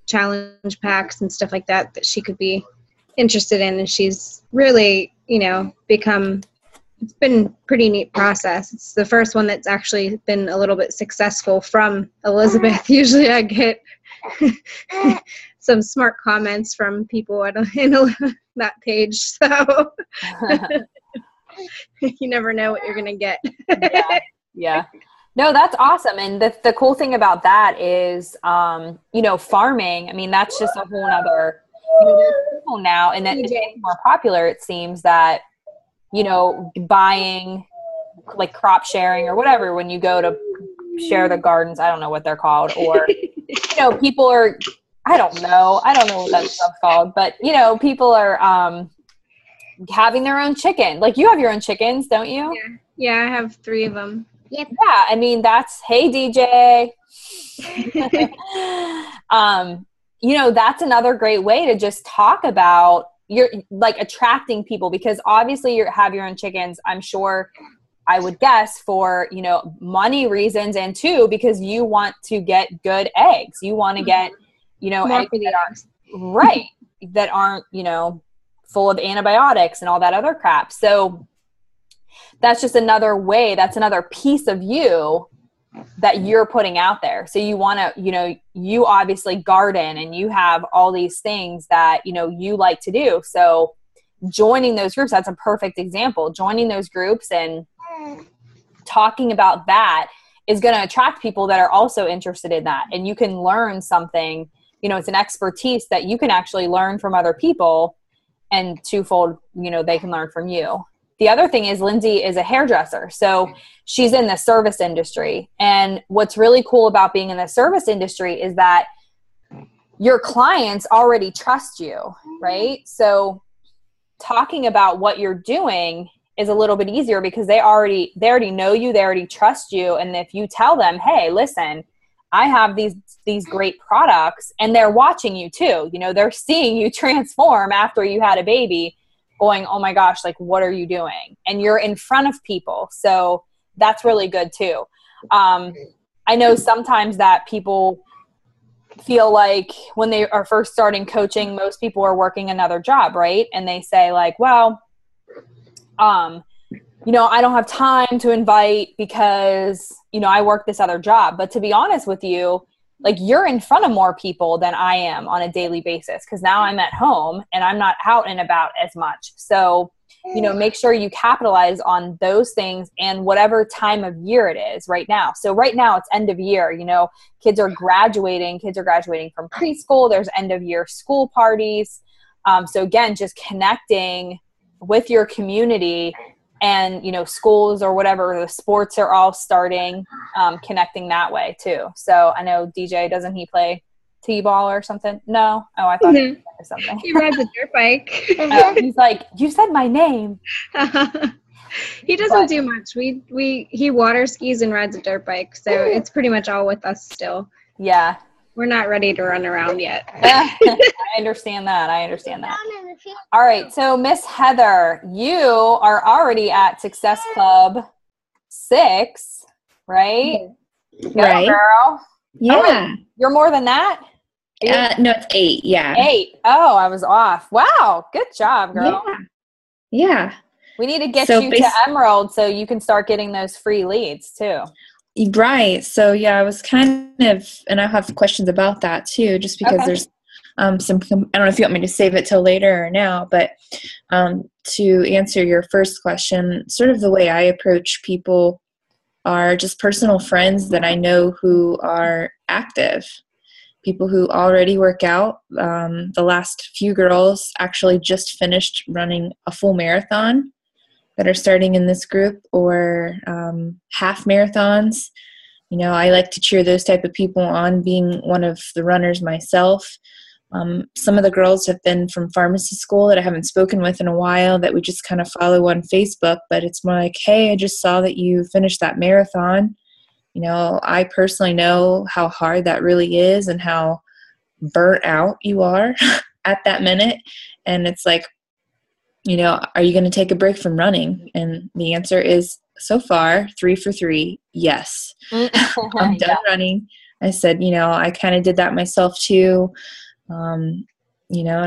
Speaker 4: challenge packs and stuff like that that she could be interested in. And she's really, it's been a pretty neat process. It's the first one that's actually been a little bit successful from Elizabeth. Usually I get some smart comments from people in that page. So you never know what you're going to get.
Speaker 1: Yeah. No, that's awesome. And the cool thing about that is, farming, I mean, that's just a whole nother, there's people now, and that it's getting more popular, it seems, that, buying like crop sharing or whatever, when you go to share the gardens, I don't know what they're called, or, people are, I don't know what that stuff's called, but, people are having their own chicken. Like, you have your own chickens, don't you?
Speaker 4: Yeah, I have 3 of them.
Speaker 1: Yeah, I mean, hey, DJ. That's another great way to just talk about attracting people, because obviously you have your own chickens, I'm sure, I would guess, for, money reasons, and 2, because you want to get good eggs. You want to get, eggs that aren't, full of antibiotics and all that other crap. So that's just another way, that's another piece of you that you're putting out there. So you want to, you obviously garden and you have all these things that, you like to do. So joining those groups, that's a perfect example. Joining those groups and talking about that is going to attract people that are also interested in that. And you can learn something, it's an expertise that you can actually learn from other people, and twofold, they can learn from you. The other thing is Lindsay is a hairdresser. So she's in the service industry. And what's really cool about being in the service industry is that your clients already trust you, right? So talking about what you're doing is a little bit easier because they already know you, they already trust you. And if you tell them, hey, listen, I have these great products, and they're watching you too. They're seeing you transform after you had a baby, going, oh my gosh, like, what are you doing? And you're in front of people. So that's really good too. I know sometimes that people feel like when they are first starting coaching, most people are working another job, right? And they say like, well, I don't have time to invite because, I work this other job. But to be honest with you, like, you're in front of more people than I am on a daily basis, because now I'm at home and I'm not out and about as much. So, make sure you capitalize on those things and whatever time of year it is right now. So right now it's end of year, kids are graduating from preschool. There's end of year school parties. So again, just connecting with your community and, schools or whatever, the sports are all starting, connecting that way too. So I know DJ, doesn't he play T-ball or something? No? Oh, I thought he was something.
Speaker 4: He rides a dirt bike.
Speaker 1: He's like, you said my name.
Speaker 4: He doesn't do much. He water skis and rides a dirt bike. So it's pretty much all with us still.
Speaker 1: Yeah.
Speaker 4: We're not ready to run around yet.
Speaker 1: I understand that. All right. So Miss Heather, you are already at Success Club 6, right?
Speaker 5: Right.
Speaker 1: Girl.
Speaker 5: Yeah.
Speaker 1: Oh, you're more than that?
Speaker 5: No, it's 8. Yeah.
Speaker 1: 8. Oh, I was off. Wow. Good job, girl.
Speaker 5: Yeah.
Speaker 1: We need to get you to Emerald so you can start getting those free leads too.
Speaker 5: Right. So yeah, I was kind of, and I have questions about that too, just because there's some, I don't know if you want me to save it till later or now, but to answer your first question, sort of the way I approach people are just personal friends that I know who are active, people who already work out. The last few girls actually just finished running a full marathon that are starting in this group, or half marathons. I like to cheer those type of people on, being one of the runners myself. Some of the girls have been from pharmacy school that I haven't spoken with in a while, that we just kind of follow on Facebook, but it's more like, hey, I just saw that you finished that marathon. I personally know how hard that really is and how burnt out you are at that minute. And it's like, are you going to take a break from running? And the answer is, so far, 3 for 3, yes. I'm done running. I said, I kind of did that myself too. And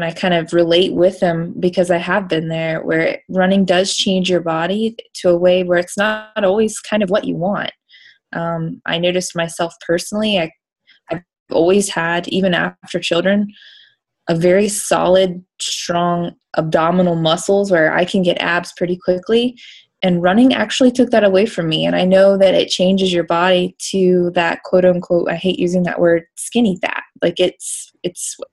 Speaker 5: I kind of relate with them because I have been there, where running does change your body to a way where it's not always kind of what you want. I noticed myself personally, I've always had, even after children, a very solid, strong abdominal muscles where I can get abs pretty quickly. And running actually took that away from me. And I know that it changes your body to that quote unquote, I hate using that word, skinny fat. Like it's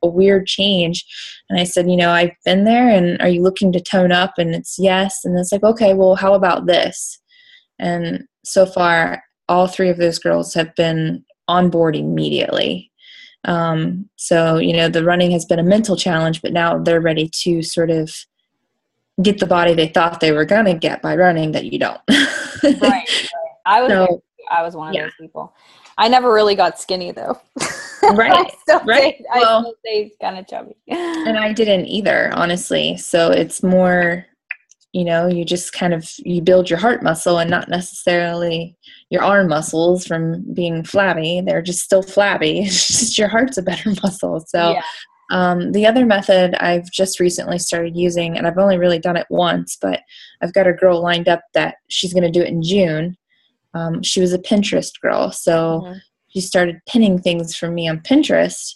Speaker 5: a weird change. And I said, I've been there, and are you looking to tone up? And it's yes. And it's like, okay, well, how about this? And so far, all 3 of those girls have been on board immediately. So, the running has been a mental challenge, but now they're ready to sort of get the body they thought they were going to get by running that you don't.
Speaker 1: Right. I was one of those people. I never really got skinny though.
Speaker 5: Right. I still
Speaker 1: stay kind of chubby.
Speaker 5: And I didn't either, honestly. So it's more, you just you build your heart muscle and not necessarily your arm muscles from being flabby. They're just still flabby. It's just your heart's a better muscle. So the other method I've just recently started using, and I've only really done it once, but I've got a girl lined up that she's going to do it in June. She was a Pinterest girl. So she started pinning things for me on Pinterest.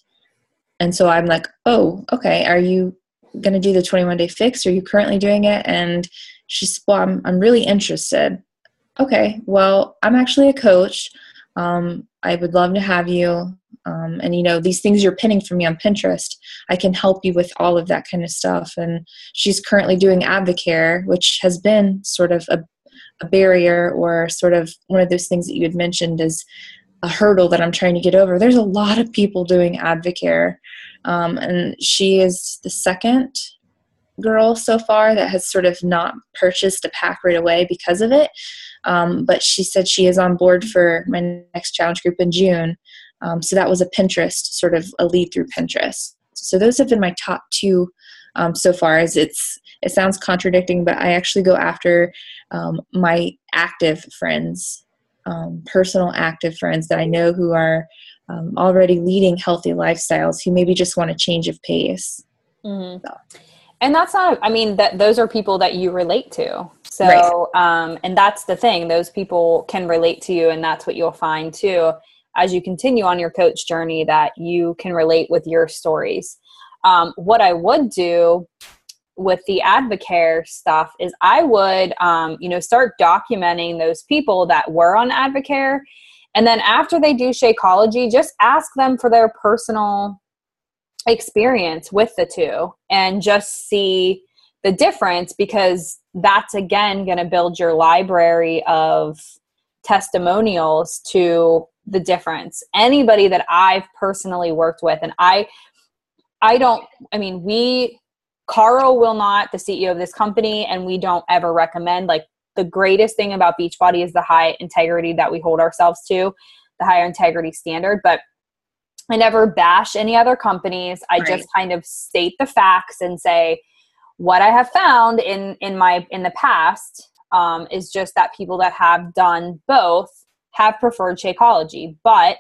Speaker 5: And so I'm like, oh, okay. Are you going to do the 21-day fix? Are you currently doing it? And she's, well, I'm really interested. Okay, well, I'm actually a coach. I would love to have you. And these things you're pinning for me on Pinterest, I can help you with all of that kind of stuff. And she's currently doing Advocare, which has been sort of a barrier, or sort of one of those things that you had mentioned as a hurdle that I'm trying to get over. There's a lot of people doing Advocare. And she is the second girl so far that has sort of not purchased a pack right away because of it. But she said she is on board for my next challenge group in June. So that was a Pinterest, sort of a lead through Pinterest. So those have been my top 2 so far. It sounds contradicting, but I actually go after my active friends, personal active friends that I know who are already leading healthy lifestyles, who maybe just want a change of pace.
Speaker 1: Mm-hmm. So. And that's not, those are people that you relate to. So, right. And that's the thing, those people can relate to you, and that's what you'll find too, as you continue on your coach journey, that you can relate with your stories. What I would do with the Advocare stuff is I would, start documenting those people that were on Advocare. And then after they do Shakeology, just ask them for their personal experience with the 2 and just see the difference, because that's again going to build your library of testimonials to the difference. Anybody that I've personally worked with, and Carl will not, the CEO of this company, and we don't ever recommend, like, the greatest thing about Beachbody is the high integrity that we hold ourselves to, the higher integrity standard. But I never bash any other companies. I just kind of state the facts and say what I have found in the past is just that people that have done both have preferred Shakeology. But,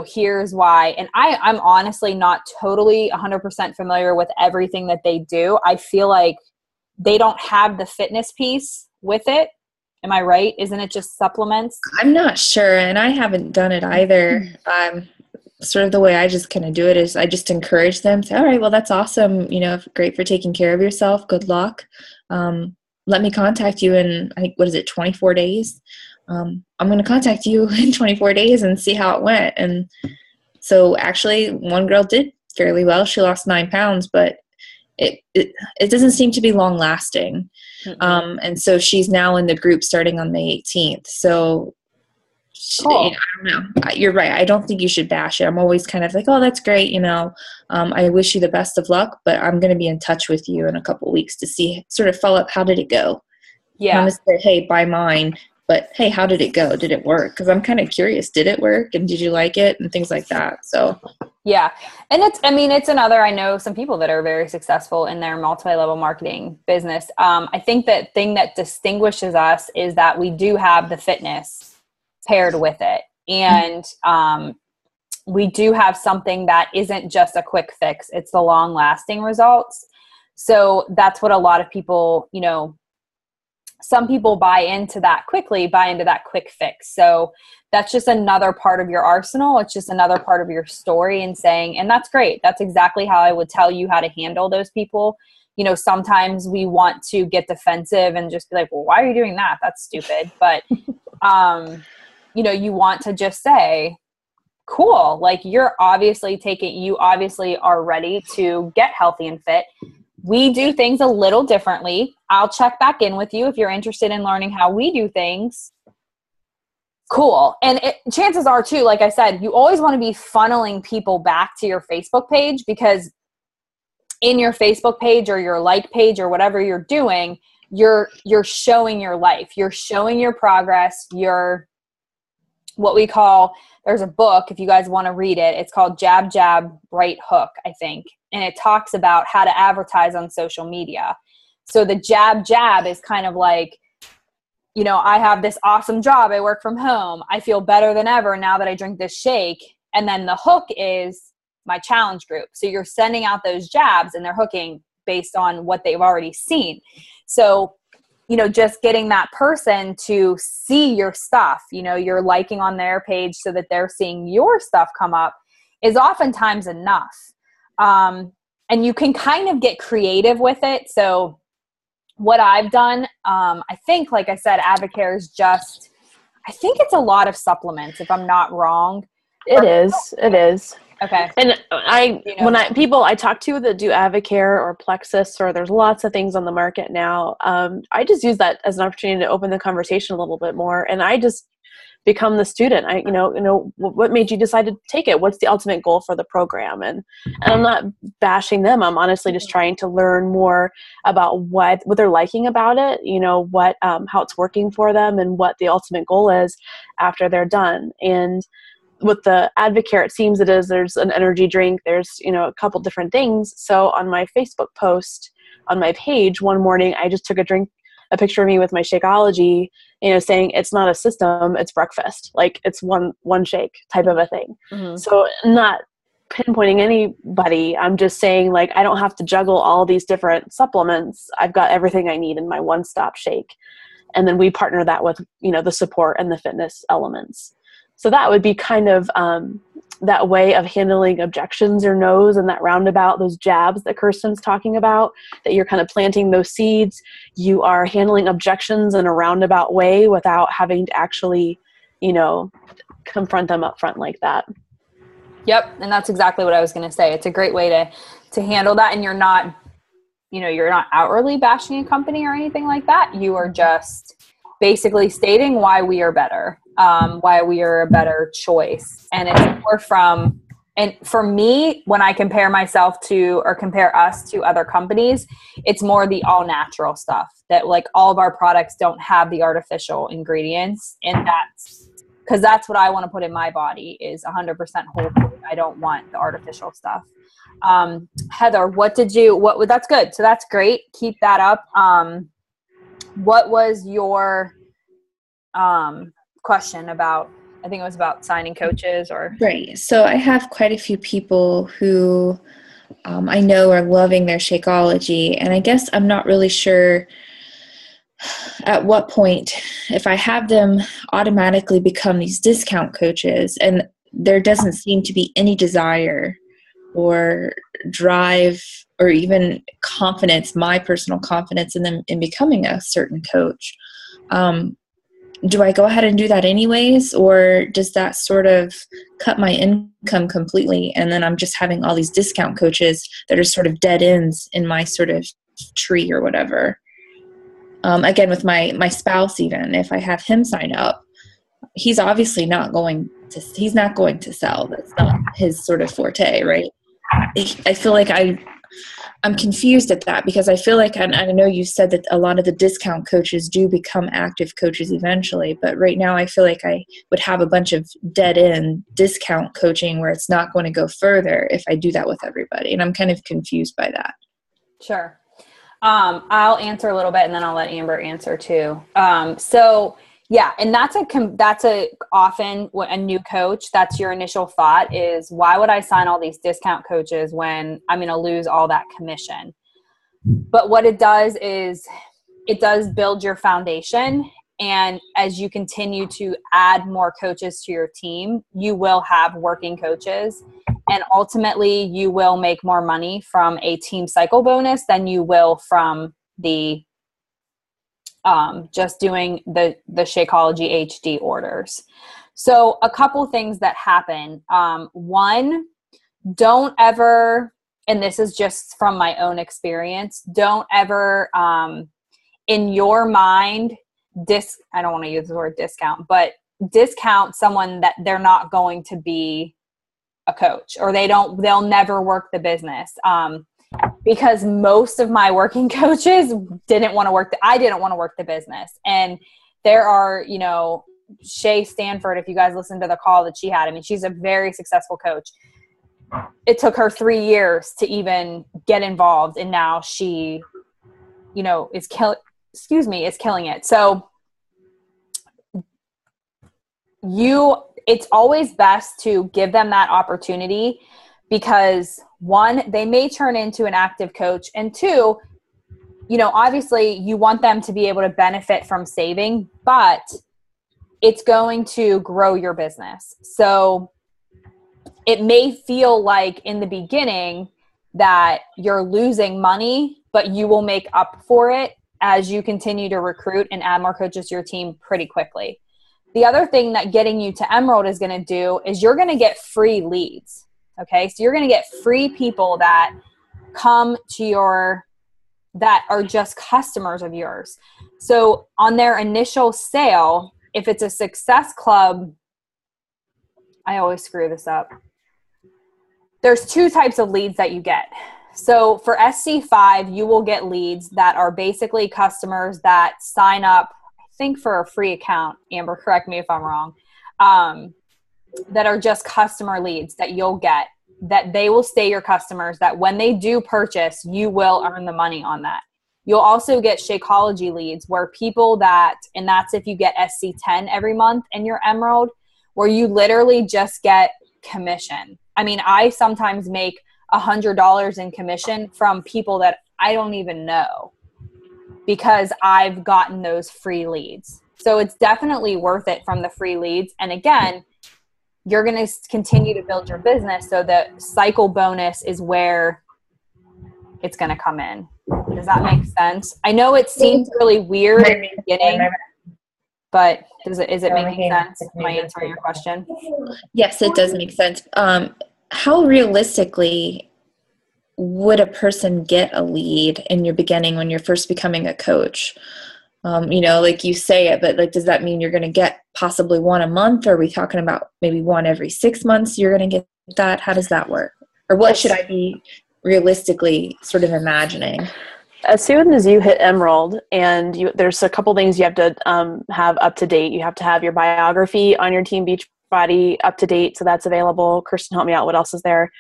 Speaker 1: here's why. And I'm honestly not totally 100% familiar with everything that they do. I feel like they don't have the fitness piece with it. Am I right? Isn't it just supplements?
Speaker 5: I'm not sure, and I haven't done it either. Sort of the way I just kind of do it is I just encourage them, say, all right, well, that's awesome. Great for taking care of yourself. Good luck. Let me contact you in, I think, 24 days? I'm going to contact you in 24 days and see how it went. And so actually one girl did fairly well. She lost 9 pounds, but it doesn't seem to be long lasting. Mm-hmm. And so she's now in the group starting on May 18th. So cool. I don't know. You're right. I don't think you should bash it. I'm always kind of like, oh, that's great. I wish you the best of luck, but I'm going to be in touch with you in a couple of weeks to see, sort of follow up. How did it go?
Speaker 1: Yeah.
Speaker 5: I'm going to say, hey, buy mine. but hey, how did it go? Did it work? Because I'm kind of curious, did it work? And did you like it? And things like that. So
Speaker 1: yeah. And it's another, I know some people that are very successful in their multi-level marketing business. I think that thing that distinguishes us is that we do have the fitness paired with it. And we do have something that isn't just a quick fix. It's the long lasting results. So that's what a lot of people, some people buy into that quick fix. So that's just another part of your arsenal. It's just another part of your story and saying, and that's great. That's exactly how I would tell you how to handle those people. Sometimes we want to get defensive and just be like, well, why are you doing that? That's stupid. But, you want to just say, cool. Like you obviously are ready to get healthy and fit. We do things a little differently. I'll check back in with you if you're interested in learning how we do things. Cool. And chances are too, like I said, you always want to be funneling people back to your Facebook page, because in your Facebook page or your like page or whatever you're doing, you're showing your life. You're showing your progress. You're what we call, there's a book, if you guys want to read it, it's called Jab, Jab, Right Hook, I think. And it talks about how to advertise on social media. So the jab, jab is kind of like, I have this awesome job. I work from home. I feel better than ever now that I drink this shake. And then the hook is my challenge group. So you're sending out those jabs and they're hooking based on what they've already seen. So, just getting that person to see your stuff, you're liking on their page so that they're seeing your stuff come up is oftentimes enough. And you can kind of get creative with it. So what I've done, I think, like I said, Advocare is I think it's a lot of supplements, if I'm not wrong.
Speaker 3: It is.
Speaker 1: Okay.
Speaker 3: And I talk to that do Advocare or Plexus, or there's lots of things on the market now. I just use that as an opportunity to open the conversation a little bit more. And I just become the student. What made you decide to take it? What's the ultimate goal for the program? And I'm not bashing them. I'm honestly just trying to learn more about what they're liking about it, how it's working for them and what the ultimate goal is after they're done. And with the Advocare, it seems there's an energy drink, there's, a couple different things. So on my Facebook post on my page one morning, I just took a picture of me with my Shakeology, saying it's not a system, it's breakfast. Like it's one shake type of a thing. Mm-hmm. So not pinpointing anybody. I'm just saying, like, I don't have to juggle all these different supplements. I've got everything I need in my one-stop shake. And then we partner that with, the support and the fitness elements. So that would be kind of that way of handling objections or no's, and that roundabout, those jabs that Kirsten's talking about, that you're kind of planting those seeds. You are handling objections in a roundabout way without having to actually, confront them up front like that.
Speaker 1: Yep. And that's exactly what I was going to say. It's a great way to handle that. And you're not outwardly bashing a company or anything like that. You are just basically stating why we are better, why we are a better choice. And it's more and for me, when I compare myself to, or compare us to other companies, it's more the all natural stuff, that like all of our products don't have the artificial ingredients. And that's what I want to put in my body is 100% whole food. I don't want the artificial stuff. Heather, that's good. So that's great. Keep that up. What was your question about? I think it was about signing coaches or.
Speaker 5: Right. So I have quite a few people who I know are loving their Shakeology, and I guess I'm not really sure at what point, if I have them automatically become these discount coaches, and there doesn't seem to be any desire or drive or even confidence, my personal confidence in them in becoming a certain coach. Do I go ahead and do that anyways, or does that sort of cut my income completely? And then I'm just having all these discount coaches that are sort of dead ends in my sort of tree or whatever. Again, with my spouse, even if I have him sign up, he's obviously not going to sell. That's not his sort of forte, right? I feel like I'm confused at that because I feel like, and I know you said that a lot of the discount coaches do become active coaches eventually, but right now I feel like I would have a bunch of dead end discount coaching where it's not going to go further if I do that with everybody. And I'm kind of confused by that.
Speaker 1: Sure. I'll answer a little bit and then I'll let Amber answer too. So yeah, and that's often a new coach, that's your initial thought is, why would I sign all these discount coaches when I'm going to lose all that commission? But what it does is it does build your foundation. And as you continue to add more coaches to your team, you will have working coaches. And ultimately, you will make more money from a team cycle bonus than you will from the just doing the Shakeology HD orders. So a couple things that happen. One, don't ever, and this is just from my own experience, don't ever in your mind, I don't want to use the word discount, but discount someone that they're not going to be a coach, or they'll never work the business. Because most of my working coaches didn't want to work. I didn't want to work the business. And there are, Shay Stanford, if you guys listened to the call that she had, I mean, she's a very successful coach. It took her 3 years to even get involved. And now she, is killing it. So it's always best to give them that opportunity, because one, they may turn into an active coach, and two, obviously you want them to be able to benefit from saving, but it's going to grow your business. So it may feel like in the beginning that you're losing money, but you will make up for it as you continue to recruit and add more coaches to your team pretty quickly. The other thing that getting you to Emerald is going to do is you're going to get free leads. Okay, so you're going to get free people that come to that are just customers of yours. So on their initial sale, if it's a Success Club, I always screw this up. There's two types of leads that you get. So for SC5, you will get leads that are basically customers that sign up, I think for a free account. Amber, correct me if I'm wrong. That are just customer leads that you'll get, that they will stay your customers, that when they do purchase, you will earn the money on that. You'll also get Shakeology leads where people and that's if you get SC10 every month in your Emerald, where you literally just get commission. I mean, I sometimes make $100 in commission from people that I don't even know because I've gotten those free leads. So it's definitely worth it from the free leads. And again, you're going to continue to build your business. So the cycle bonus is where it's going to come in. Does that make sense? I know it seems really weird in the beginning, but is it making sense? Am I answering your question?
Speaker 5: Yes, it does make sense. How realistically would a person get a lead in your beginning when you're first becoming a coach? Like you say it, but like, does that mean you're going to get possibly one a month? Or are we talking about maybe one every 6 months? You're going to get that. How does that work? Or what should I be realistically sort of imagining?
Speaker 3: As soon as you hit Emerald, and there's a couple things you have to have up to date. You have to have your biography on your Team Beachbody up to date, so that's available. Kirsten, help me out. What else is there?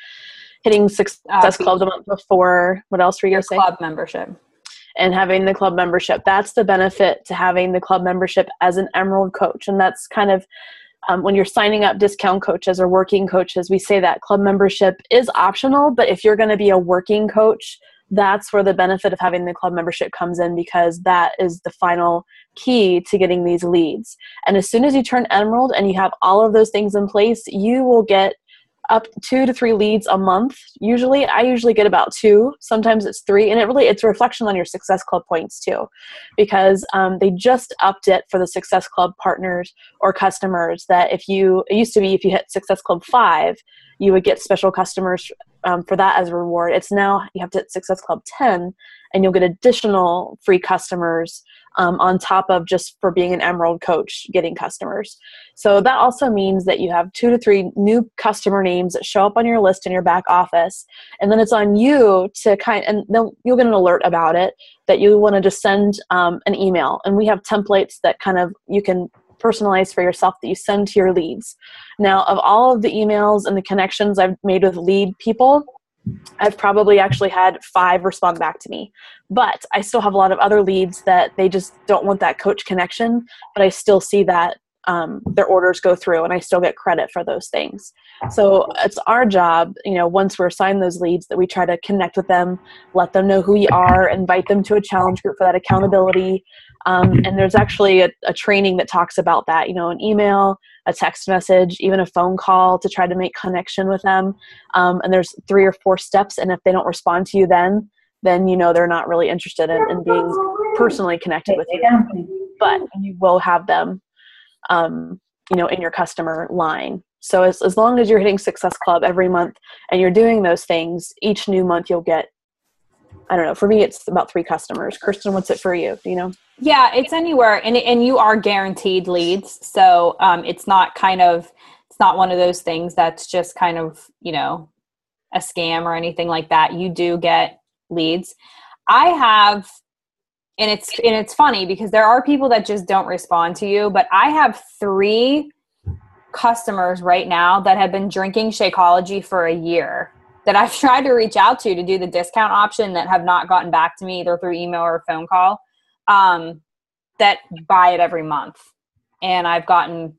Speaker 3: Hitting Success Club the month before. What else were you going to say?
Speaker 1: Club membership.
Speaker 3: And having the club membership. That's the benefit to having the club membership as an Emerald coach. And that's kind of when you're signing up discount coaches or working coaches, we say that club membership is optional, but if you're going to be a working coach, that's where the benefit of having the club membership comes in, because that is the final key to getting these leads. And as soon as you turn Emerald and you have all of those things in place, you will get up 2 to 3 leads a month. I usually get about 2. Sometimes it's 3. And it's a reflection on your Success Club points too, because they just upped it for the Success Club partners or customers that it used to be if you hit Success Club 5, you would get special customers for that as a reward. It's now you have to hit Success Club 10 and you'll get additional free customers on top of just for being an Emerald coach getting customers. So that also means that you have 2 to 3 new customer names that show up on your list in your back office. And then it's on you to and then you'll get an alert about it that you want to just send an email. And we have templates that you can personalize for yourself that you send to your leads. Now, of all of the emails and the connections I've made with lead people, I've probably actually had 5 respond back to me. But I still have a lot of other leads that they just don't want that coach connection, but I still see that their orders go through and I still get credit for those things. So it's our job, once we're assigned those leads, that we try to connect with them, let them know who we are, invite them to a challenge group for that accountability. And there's actually a training that talks about that, an email, a text message, even a phone call to try to make connection with them. And there's 3 or 4 steps. And if they don't respond to you then they're not really interested in being personally connected with you. But you will have them, in your customer line. So as long as you're hitting Success Club every month and you're doing those things, each new month you'll get, I don't know, for me it's about 3 customers. Kirsten, what's it for you? Do you know?
Speaker 1: Yeah, it's anywhere, and you are guaranteed leads. So it's not one of those things that's just kind of, a scam or anything like that. You do get leads. I have, and it's funny because there are people that just don't respond to you, but I have 3 customers right now that have been drinking Shakeology for a year that I've tried to reach out to do the discount option that have not gotten back to me either through email or phone call, that buy it every month. And I've gotten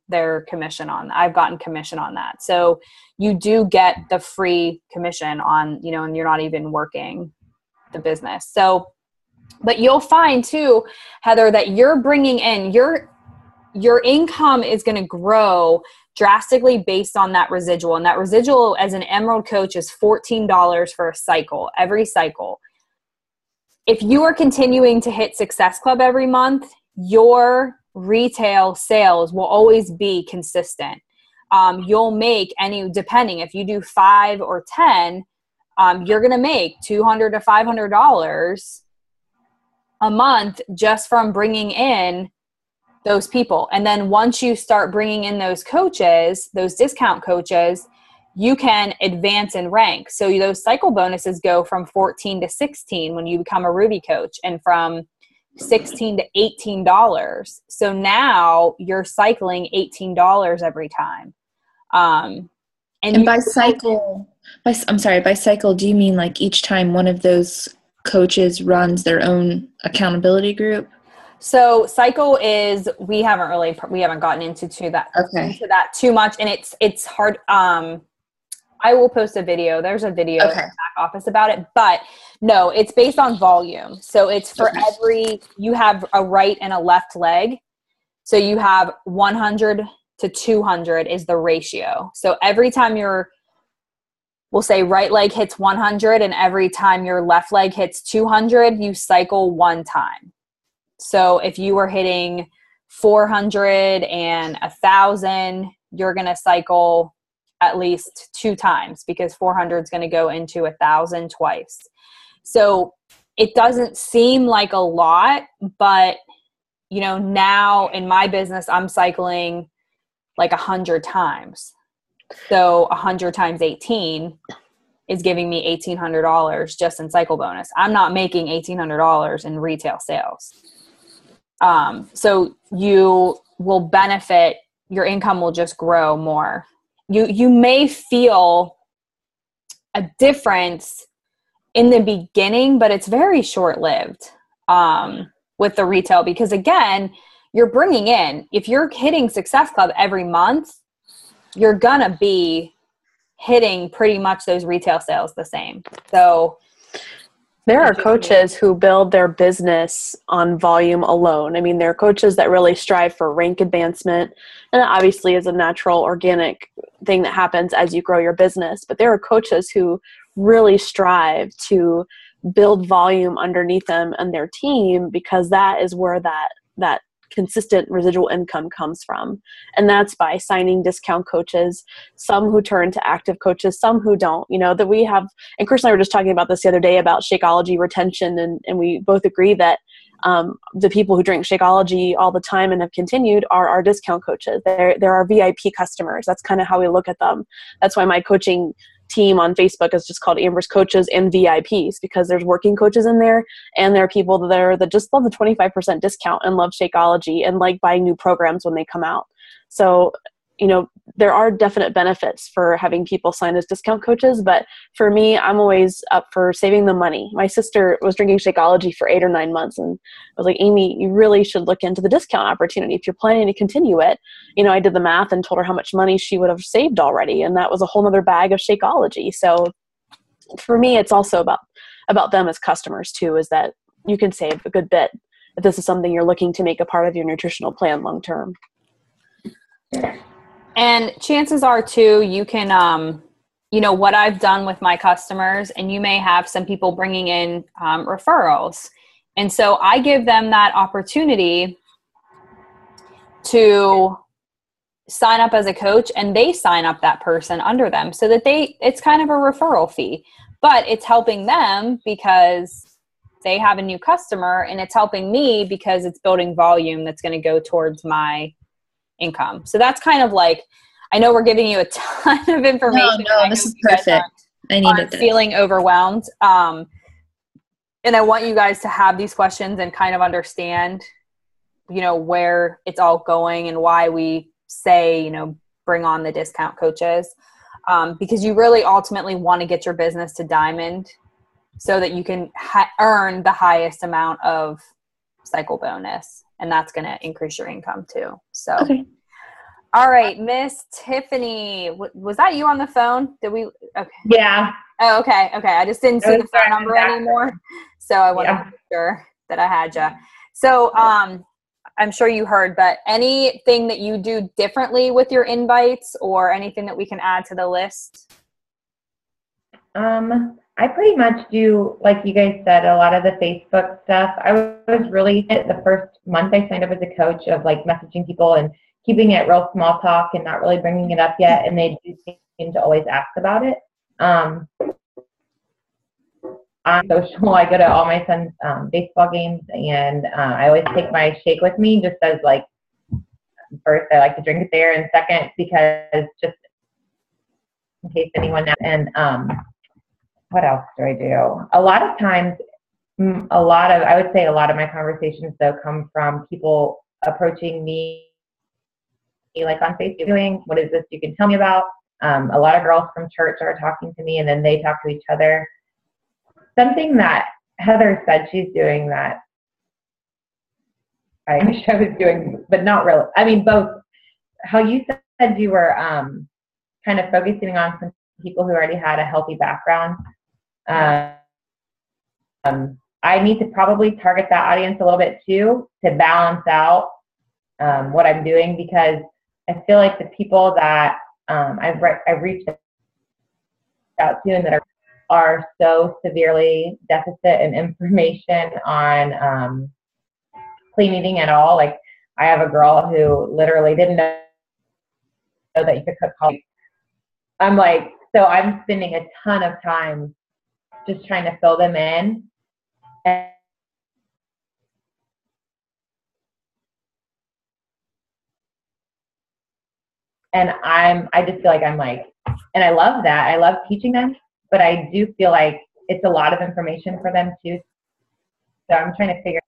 Speaker 1: commission on that. So you do get the free commission on, and you're not even working the business. So, but you'll find too, Heather, that you're bringing in your income is going to grow drastically based on that residual. And that residual as an Emerald coach is $14 for a cycle, every cycle. If you are continuing to hit Success Club every month, your retail sales will always be consistent. You'll make depending if you do 5 or 10, you're going to make $200 to $500 a month just from bringing in those people. And then once you start bringing in those coaches, those discount coaches, you can advance in rank. So those cycle bonuses go from 14 to 16 when you become a Ruby coach, and from $16 to $18. So now you're cycling $18 every time. And
Speaker 5: by cycle, do you mean like each time one of those coaches runs their own accountability group?
Speaker 1: So cycle is, we haven't gotten into that too much. And it's hard. I will post a video. There's a video in the back office about it, but no, it's based on volume. So it's for you have a right and a left leg. So you have 100 to 200 is the ratio. So every time we'll say right leg hits 100 and every time your left leg hits 200, you cycle 1 time. So if you were hitting 400 and 1,000, you're going to cycle at least 2 times because 400 is going to go into 1,000 twice. So it doesn't seem like a lot, but now in my business, I'm cycling like 100 times. So 100 times 18 is giving me $1,800 just in cycle bonus. I'm not making $1,800 in retail sales. So you will benefit, your income will just grow more. You may feel a difference in the beginning, but it's very short-lived with the retail, because again, you're bringing in, if you're hitting Success Club every month, you're gonna be hitting pretty much those retail sales the same. So
Speaker 3: there are coaches who build their business on volume alone. I mean, there are coaches that really strive for rank advancement, and that obviously is a natural, organic thing that happens as you grow your business. But there are coaches who really strive to build volume underneath them and their team, because that is where that consistent residual income comes from. And that's by signing discount coaches, some who turn to active coaches, some who don't. That we have, and Chris and I were just talking about this the other day about Shakeology retention, and we both agree that The people who drink Shakeology all the time and have continued are our discount coaches. They're our VIP customers. That's kind of how we look at them. That's why my coaching team on Facebook is just called Amber's Coaches and VIPs, because there's working coaches in there, and there are people there that just love the 25% discount and love Shakeology and like buying new programs when they come out. So, there are definite benefits for having people sign as discount coaches, but for me, I'm always up for saving them money. My sister was drinking Shakeology for 8 or 9 months, and I was like, Amy, you really should look into the discount opportunity if you're planning to continue it. I did the math and told her how much money she would have saved already, and that was a whole other bag of Shakeology. So for me, it's also about them as customers too, is that you can save a good bit if this is something you're looking to make a part of your nutritional plan long term.
Speaker 1: And chances are too, you can, what I've done with my customers, and you may have some people bringing in referrals. And so I give them that opportunity to sign up as a coach, and they sign up that person under them so that it's kind of a referral fee, but it's helping them because they have a new customer, and it's helping me because it's building volume that's going to go towards my income. So that's kind of like, I know we're giving you a ton of information.
Speaker 5: No, this is perfect. I needed this.
Speaker 1: Feeling overwhelmed. And I want you guys to have these questions and kind of understand, where it's all going and why we say, bring on the discount coaches. Because you really ultimately want to get your business to diamond so that you can earn the highest amount of cycle bonus. And that's going to increase your income too. So,
Speaker 5: okay.
Speaker 1: All right, Miss Tiffany, was that you on the phone? Did we? Okay.
Speaker 2: Yeah.
Speaker 1: Oh, okay. I just didn't see the phone number anymore. So I wanted to make sure that I had you. So, I'm sure you heard, but anything that you do differently with your invites or anything that we can add to the list?
Speaker 2: I pretty much do, like you guys said, a lot of the Facebook stuff. I was really, the first month I signed up as a coach, of like messaging people and keeping it real small talk and not really bringing it up yet. And they do seem to always ask about it. I'm social. I go to all my son's baseball games, and I always take my shake with me, just as like, first, I like to drink it there, and second, because just in case anyone knows. And what else do I do? A lot of times, I would say a lot of my conversations, though, come from people approaching me, like on Facebook, doing, what is this you can tell me about? A lot of girls from church are talking to me, and then they talk to each other. Something that Heather said she's doing that I wish I was doing, but not really. I mean, both. How you said you were kind of focusing on some people who already had a healthy background. I need to probably target that audience a little bit too, to balance out what I'm doing, because I feel like the people that I've reached out to and that are so severely deficit in information on clean eating at all. Like, I have a girl who literally didn't know that you could cook coffee. I'm like, so I'm spending a ton of time just trying to fill them in. And I just feel like I'm like, and I love that. I love teaching them, but I do feel like it's a lot of information for them too. So I'm trying to figure,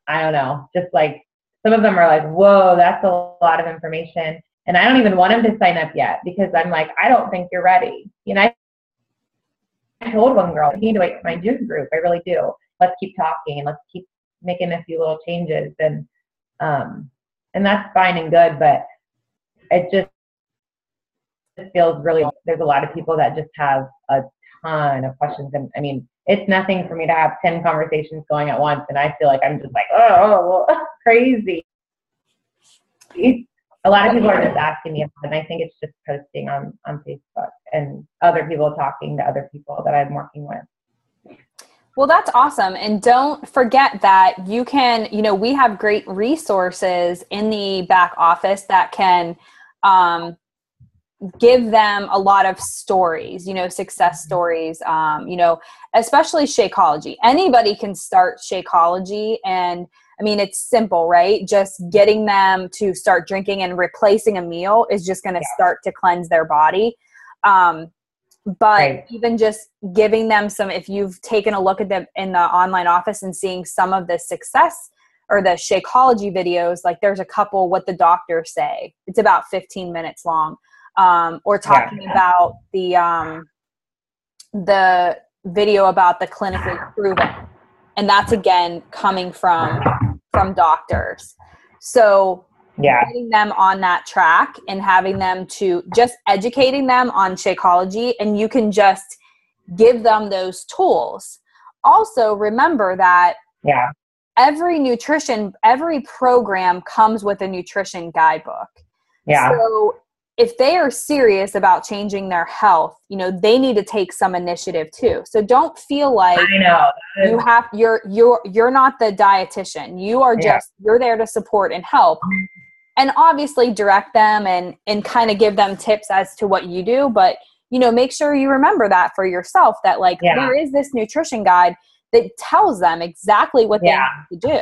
Speaker 2: I don't know, just like some of them are like, whoa, that's a lot of information. And I don't even want them to sign up yet, because I'm like, I don't think you're ready. I told one girl, you need to wait for my June group. I really do. Let's keep talking and let's keep making a few little changes. And that's fine and good, but it just feels really, there's a lot of people that just have a ton of questions. And I mean, it's nothing for me to have 10 conversations going at once. And I feel like I'm just like, oh, crazy. A lot of people are just asking me about it, and I think it's just posting on Facebook and other people talking to other people that I'm working with.
Speaker 1: Well, that's awesome. And don't forget that you can, we have great resources in the back office that can give them a lot of stories, success stories, especially Shakeology. Anybody can start Shakeology, and I mean, it's simple, right? Just getting them to start drinking and replacing a meal is just going to start to cleanse their body. But even just giving them some, if you've taken a look at them in the online office and seeing some of the success or the Shakeology videos, like there's a couple, What the Doctors Say. It's about 15 minutes long. Or talking about the video about the clinically proven. And that's, again, coming from doctors. So getting them on that track and having them to just educating them on Shakeology, and you can just give them those tools. Also, remember that every program comes with a nutrition guidebook.
Speaker 2: Yeah.
Speaker 1: So if they are serious about changing their health, they need to take some initiative too. So don't feel like you're not the dietitian. You are you're there to support and help, and obviously direct them and kind of give them tips as to what you do. But, make sure you remember that for yourself, that there is this nutrition guide that tells them exactly what they need to do.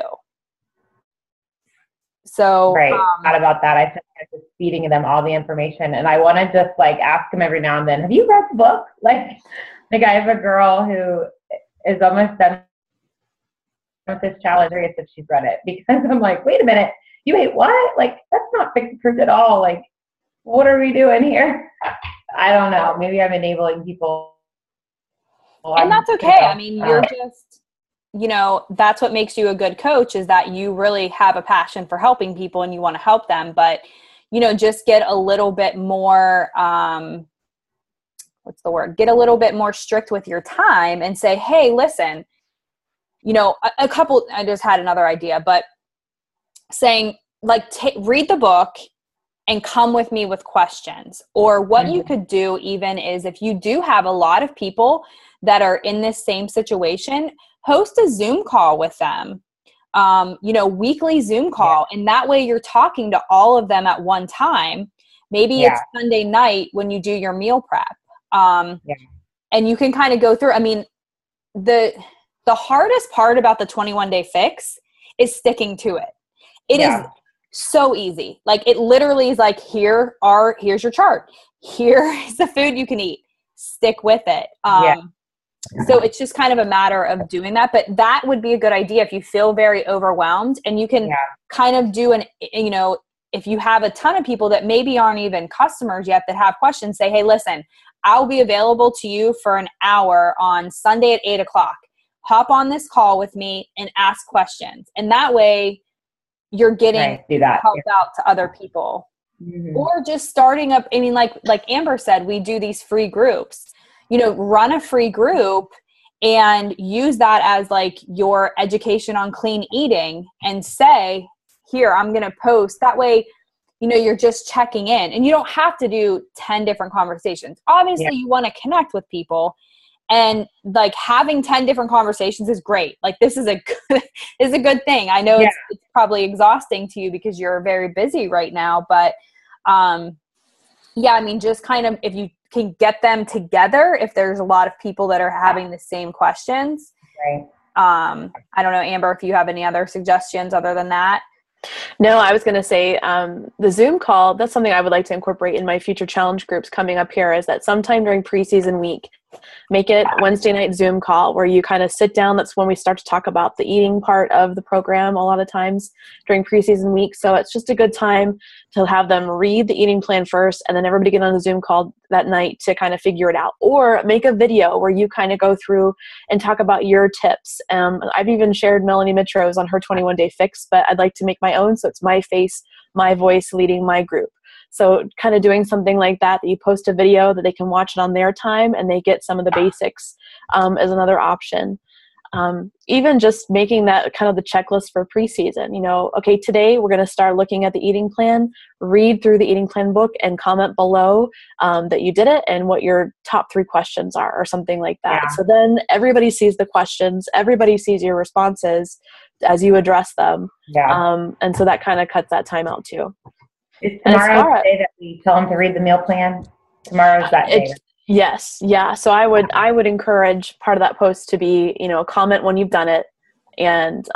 Speaker 1: So
Speaker 2: thought about that. I think I'm just feeding them all the information, and I want to just ask them every now and then, have you read the book? I have a girl who is almost done with this challenge. I guess if she's read it, because I'm like, wait a minute, you ate what? That's not fix approved at all. What are we doing here? I don't know. Maybe I'm enabling people.
Speaker 1: And that's okay. I mean, you're just, that's what makes you a good coach, is that you really have a passion for helping people and you want to help them. But, just get a little bit more, get a little bit more strict with your time and say, hey, listen, I just had another idea, but saying read the book and come with me with questions. Or what you could do even is, if you do have a lot of people that are in this same situation, host a Zoom call with them, weekly Zoom call. And that way you're talking to all of them at one time. Maybe it's Sunday night when you do your meal prep. And you can kind of go through, I mean, the hardest part about the 21-day fix is sticking to it. It is so easy. It literally is here's your chart. Here is the food you can eat. Stick with it. So it's just kind of a matter of doing that. But that would be a good idea if you feel very overwhelmed, and you can kind of do if you have a ton of people that maybe aren't even customers yet that have questions, say, hey, listen, I'll be available to you for an hour on Sunday at 8:00. Hop on this call with me and ask questions. And that way you're getting help out to other people. Or just starting up. I mean, like Amber said, we do these free groups. Run a free group and use that as your education on clean eating, and say, here, I'm going to post. That way, you're just checking in, and you don't have to do 10 different conversations. Obviously, you want to connect with people, and having 10 different conversations is great. This is a good thing. I know it's probably exhausting to you because you're very busy right now, but I mean, just kind of, if you can get them together, if there's a lot of people that are having the same questions. I don't know, Amber, if you have any other suggestions other than that.
Speaker 3: No, I was going to say the Zoom call, that's something I would like to incorporate in my future challenge groups coming up here, is that sometime during preseason week, make it Wednesday night Zoom call where you kind of sit down. That's when we start to talk about the eating part of the program a lot of times during preseason week. So it's just a good time to have them read the eating plan first, and then everybody get on a Zoom call that night to kind of figure it out. Or make a video where you kind of go through and talk about your tips. I've even shared Melanie Mitro's on her 21-day fix, but I'd like to make my own. So it's my face, my voice leading my group. So kind of doing something like that you post a video that they can watch it on their time and they get some of the basics as another option. Even just making that kind of the checklist for preseason, okay, today we're going to start looking at the eating plan, read through the eating plan book and comment below that you did it and what your top 3 questions are or something like that. So then everybody sees the questions, everybody sees your responses as you address them. And so that kind of cuts that time out too.
Speaker 2: Is tomorrow the day that we tell them to read the meal plan? Tomorrow's that day.
Speaker 3: Yes. Yeah. So I would encourage part of that post to be, a comment when you've done it. And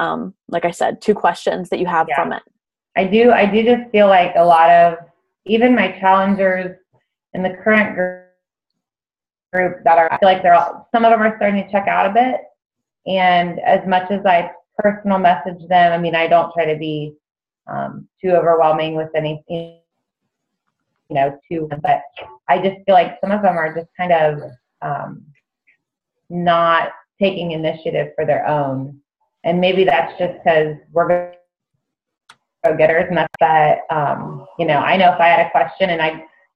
Speaker 3: like I said, 2 questions that you have from it.
Speaker 2: I do just feel like a lot of, even my challengers in the current group that are, I feel like some of them are starting to check out a bit. And as much as I personal message them, I mean, I don't try to be too overwhelming with anything, but I just feel like some of them are just kind of not taking initiative for their own. And maybe that's just because we're go-getters, and that's that, I know if I had a question and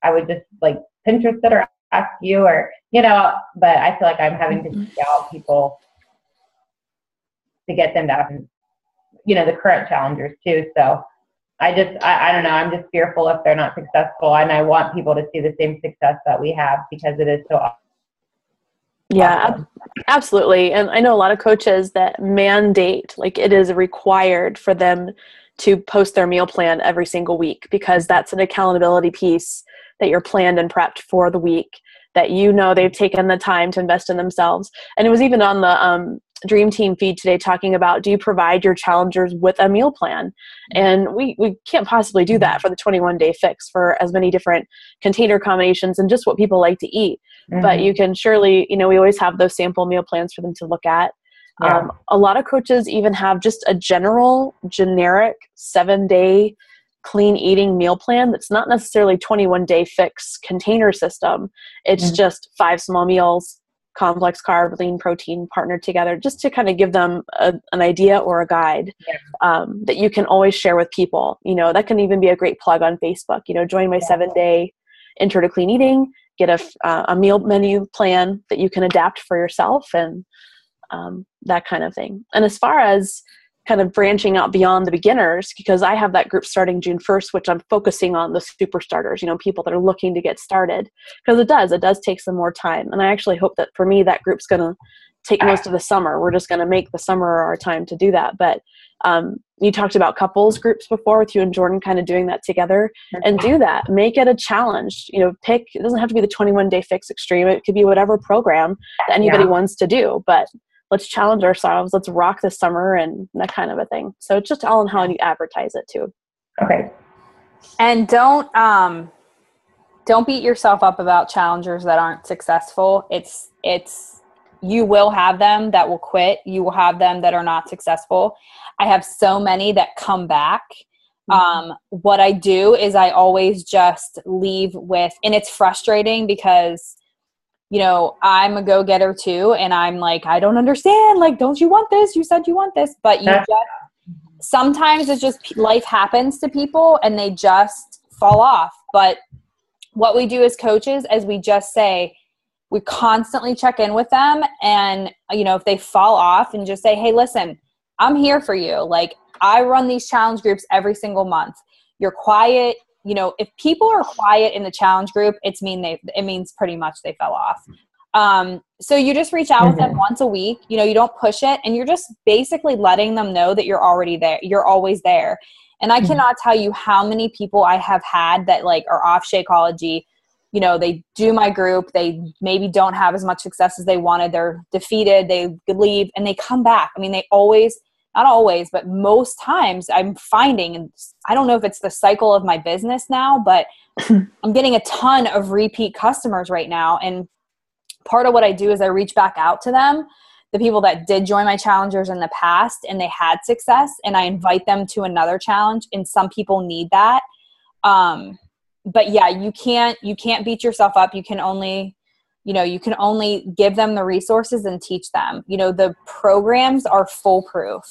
Speaker 2: I would just like Pinterest it or ask you or, but I feel like I'm having to seek out people to get them to, the current challengers too. So I don't know. I'm just fearful if they're not successful, and I want people to see the same success that we have because it is so awesome.
Speaker 3: Yeah, absolutely. And I know a lot of coaches that mandate, like it is required for them to post their meal plan every single week, because that's an accountability piece that you're planned and prepped for the week, that they've taken the time to invest in themselves. And it was even on the Dream Team feed today talking about, do you provide your challengers with a meal plan? And we can't possibly do that for the 21-day fix for as many different container combinations and just what people like to eat. Mm-hmm. But you can surely, we always have those sample meal plans for them to look at. Yeah. A lot of coaches even have just a generic 7-day clean eating meal plan that's not necessarily 21-day fix container system. It's just 5 small meals, complex carb, lean protein partnered together, just to kind of give them an idea or a guide that you can always share with people. That can even be a great plug on Facebook. Join my 7-day intro to clean eating, get a meal menu plan that you can adapt for yourself, and that kind of thing. And as far as kind of branching out beyond the beginners, because I have that group starting June 1st, which I'm focusing on the super starters, people that are looking to get started, because it does take some more time. And I actually hope that for me, that group's going to take most of the summer. We're just going to make the summer our time to do that. But you talked about couples groups before, with you and Jordan kind of doing that together, and do that. Make it a challenge. Pick, it doesn't have to be the 21-day fix extreme. It could be whatever program that anybody wants to do, but let's challenge ourselves. Let's rock this summer and that kind of a thing. So it's just all in how you advertise it too.
Speaker 2: Okay.
Speaker 1: And don't beat yourself up about challengers that aren't successful. It's you will have them that will quit. You will have them that are not successful. I have so many that come back. What I do is I always just leave with, and it's frustrating because I'm a go-getter too. And I'm like, I don't understand. Like, don't you want this? You said you want this, but sometimes it's just life happens to people and they just fall off. But what we do as coaches is we just say, we constantly check in with them. And, if they fall off, and just say, hey, listen, I'm here for you. Like, I run these challenge groups every single month. You're quiet. If people are quiet in the challenge group, it means pretty much they fell off. So you just reach out with them once a week. You don't push it, and you're just basically letting them know that you're already there. You're always there. And I cannot tell you how many people I have had that are off Shakeology. They do my group. They maybe don't have as much success as they wanted. They're defeated. They leave, and they come back. I mean, they always. Not always, but most times I'm finding, and I don't know if it's the cycle of my business now, but I'm getting a ton of repeat customers right now. And part of what I do is I reach back out to them, the people that did join my challengers in the past and they had success, and I invite them to another challenge. And some people need that. But yeah, you can't beat yourself up. You can only give them the resources and teach them. The programs are foolproof,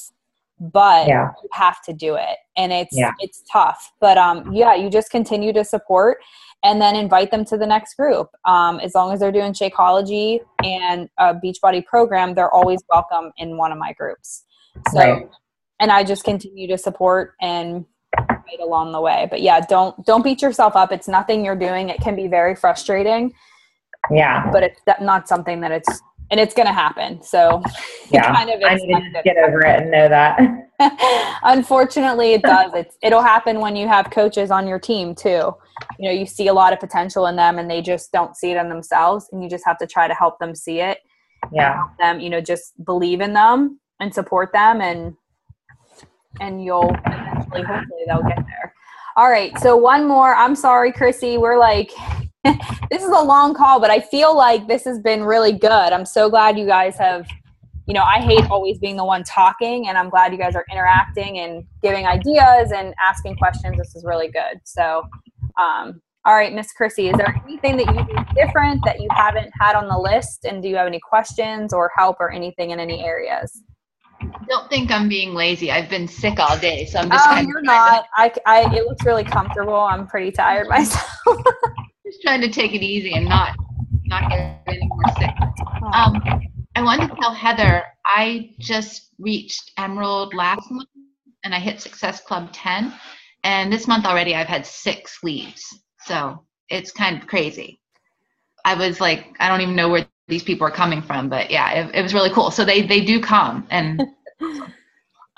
Speaker 1: but you have to do it. And it's tough. But you just continue to support and then invite them to the next group. As long as they're doing Shakeology and a Beachbody program, they're always welcome in one of my groups. So, and I just continue to support and right along the way. But yeah, don't beat yourself up. It's nothing you're doing. It can be very frustrating.
Speaker 2: Yeah.
Speaker 1: But it's not something that it's and it's going to happen. So
Speaker 2: Yeah,
Speaker 1: kind of
Speaker 2: I need to just get over it and know that.
Speaker 1: Unfortunately, it does. It'll happen when you have coaches on your team too. You know, you see a lot of potential in them and they just don't see it in themselves, and you just have to try to help them see it.
Speaker 2: Yeah.
Speaker 1: Help them, you know, just believe in them and support them, and you'll eventually, hopefully they'll get there. All right. So one more. I'm sorry, Chrissy. We're like, this is a long call, but I feel like this has been really good. I'm so glad you guys have, you know, I hate always being the one talking, and I'm glad you guys are interacting and giving ideas and asking questions. This is really good. So, all right, Miss Chrissy, is there anything that you do different that you haven't had on the list? And do you have any questions or help or anything in any areas?
Speaker 6: Don't think I'm being lazy. I've been sick all day, so I'm just kind
Speaker 1: You're
Speaker 6: of
Speaker 1: not. It looks really comfortable. I'm pretty tired myself.
Speaker 6: just trying to take it easy and not get any more sick. I wanted to tell Heather, I just reached Emerald last month, and I hit Success Club 10, and this month already I've had 6 leads. So it's kind of crazy. I was like, I don't even know where these people are coming from, but yeah, it was really cool. So they do come. And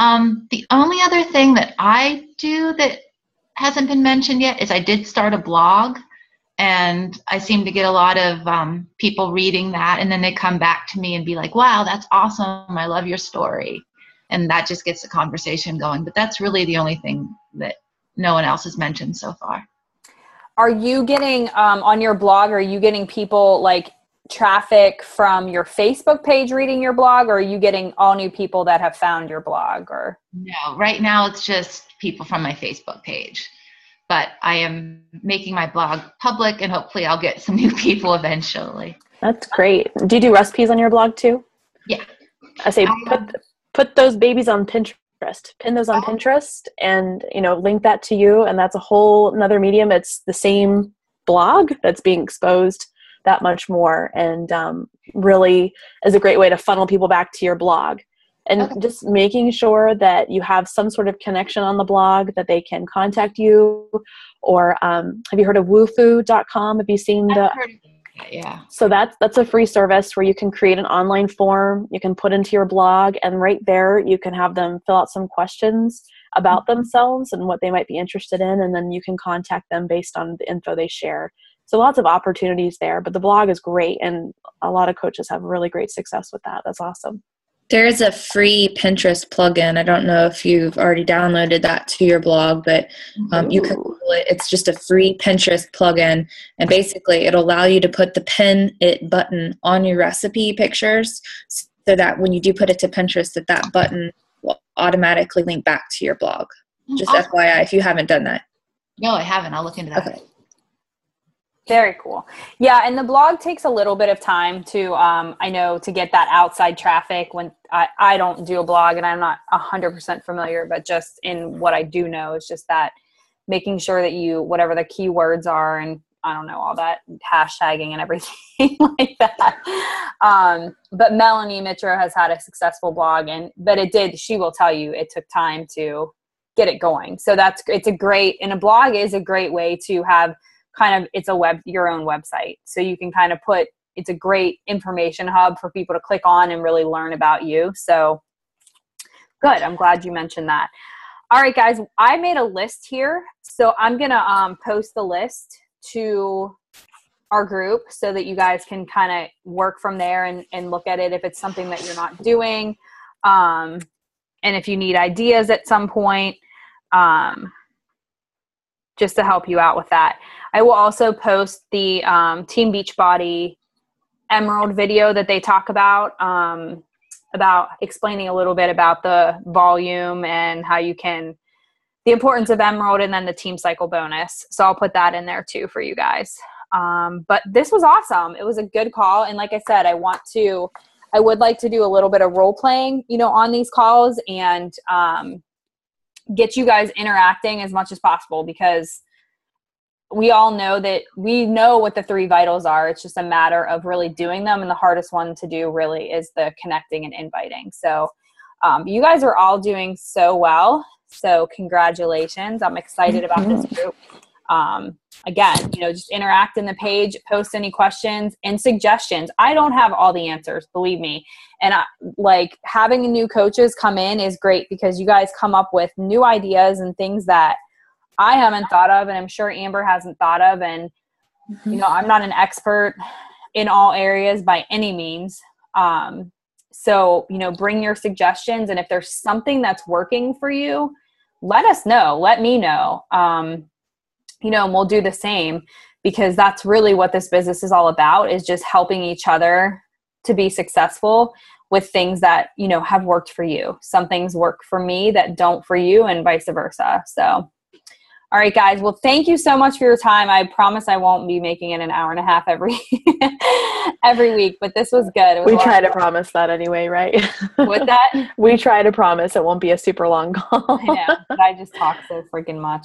Speaker 6: the only other thing that I do that hasn't been mentioned yet is I did start a blog, and I seem to get a lot of people reading that, and then they come back to me and be like, wow, that's awesome, I love your story, and that just gets the conversation going. But that's really the only thing that no one else has mentioned so far.
Speaker 1: Are you getting on your blog, are you getting people like traffic from your Facebook page reading your blog, or are you getting all new people that have found your blog? Or
Speaker 6: no, right now it's just people from my Facebook page, but I am making my blog public, and hopefully I'll get some new people eventually.
Speaker 3: That's great. Do you do recipes on your blog too?
Speaker 6: Yeah.
Speaker 3: I say put those babies on Pinterest. Pin those on Pinterest, and link that to you, and that's a whole another medium. It's the same blog that's being exposed that much more, and really is a great way to funnel people back to your blog. And just making sure that you have some sort of connection on the blog that they can contact you. Or have you heard of woofu.com? Have you seen the?
Speaker 6: I've heard of that, yeah.
Speaker 3: So that's a free service where you can create an online form you can put into your blog, and right there you can have them fill out some questions about themselves and what they might be interested in, and then you can contact them based on the info they share. So lots of opportunities there, but the blog is great, and a lot of coaches have really great success with that. That's awesome.
Speaker 5: There's a free Pinterest plugin. I don't know if you've already downloaded that to your blog, but you can Google it. It's just a free Pinterest plugin, and basically it'll allow you to put the pin it button on your recipe pictures, so that when you do put it to Pinterest, that button will automatically link back to your blog. Just FYI, if you haven't done that.
Speaker 6: No, I haven't. I'll look into that.
Speaker 5: Okay.
Speaker 1: Very cool. Yeah, and the blog takes a little bit of time to, I know, to get that outside traffic. When I don't do a blog, and I'm not 100% familiar, but just in what I do know is just that making sure that you, whatever the keywords are, and I don't know, all that hashtagging and everything like that. But Melanie Mitro has had a successful blog, but she will tell you it took time to get it going. So and a blog is a great way to have it's your own website. So you can kind of it's a great information hub for people to click on and really learn about you. So good. I'm glad you mentioned that. All right, guys, I made a list here. So I'm going to post the list to our group so that you guys can kind of work from there and look at it if it's something that you're not doing. And if you need ideas at some point, just to help you out with that. I will also post the Team Beachbody Emerald video that they talk about explaining a little bit about the volume and how you can, the importance of Emerald, and then the Team Cycle bonus. So I'll put that in there too for you guys. But this was awesome. It was a good call. And like I said, I would like to do a little bit of role playing, on these calls, and get you guys interacting as much as possible, because we all know that we know what the 3 vitals are. It's just a matter of really doing them. And the hardest one to do really is the connecting and inviting. So you guys are all doing so well. So congratulations. I'm excited about this group. Again, just interact in the page, post any questions and suggestions. I don't have all the answers, believe me. And having new coaches come in is great because you guys come up with new ideas and things that I haven't thought of, and I'm sure Amber hasn't thought of. And, I'm not an expert in all areas by any means. So, bring your suggestions. And if there's something that's working for you, let us know. Let me know. And we'll do the same, because that's really what this business is all about, is just helping each other to be successful with things that, have worked for you. Some things work for me that don't for you, and vice versa. So, all right, guys. Well, thank you so much for your time. I promise I won't be making it an hour and a half every week, but this was good.
Speaker 3: We try to promise that anyway, right?
Speaker 1: What's that?
Speaker 3: We try to promise it won't be a super long call.
Speaker 1: I know, but I just talk so freaking much.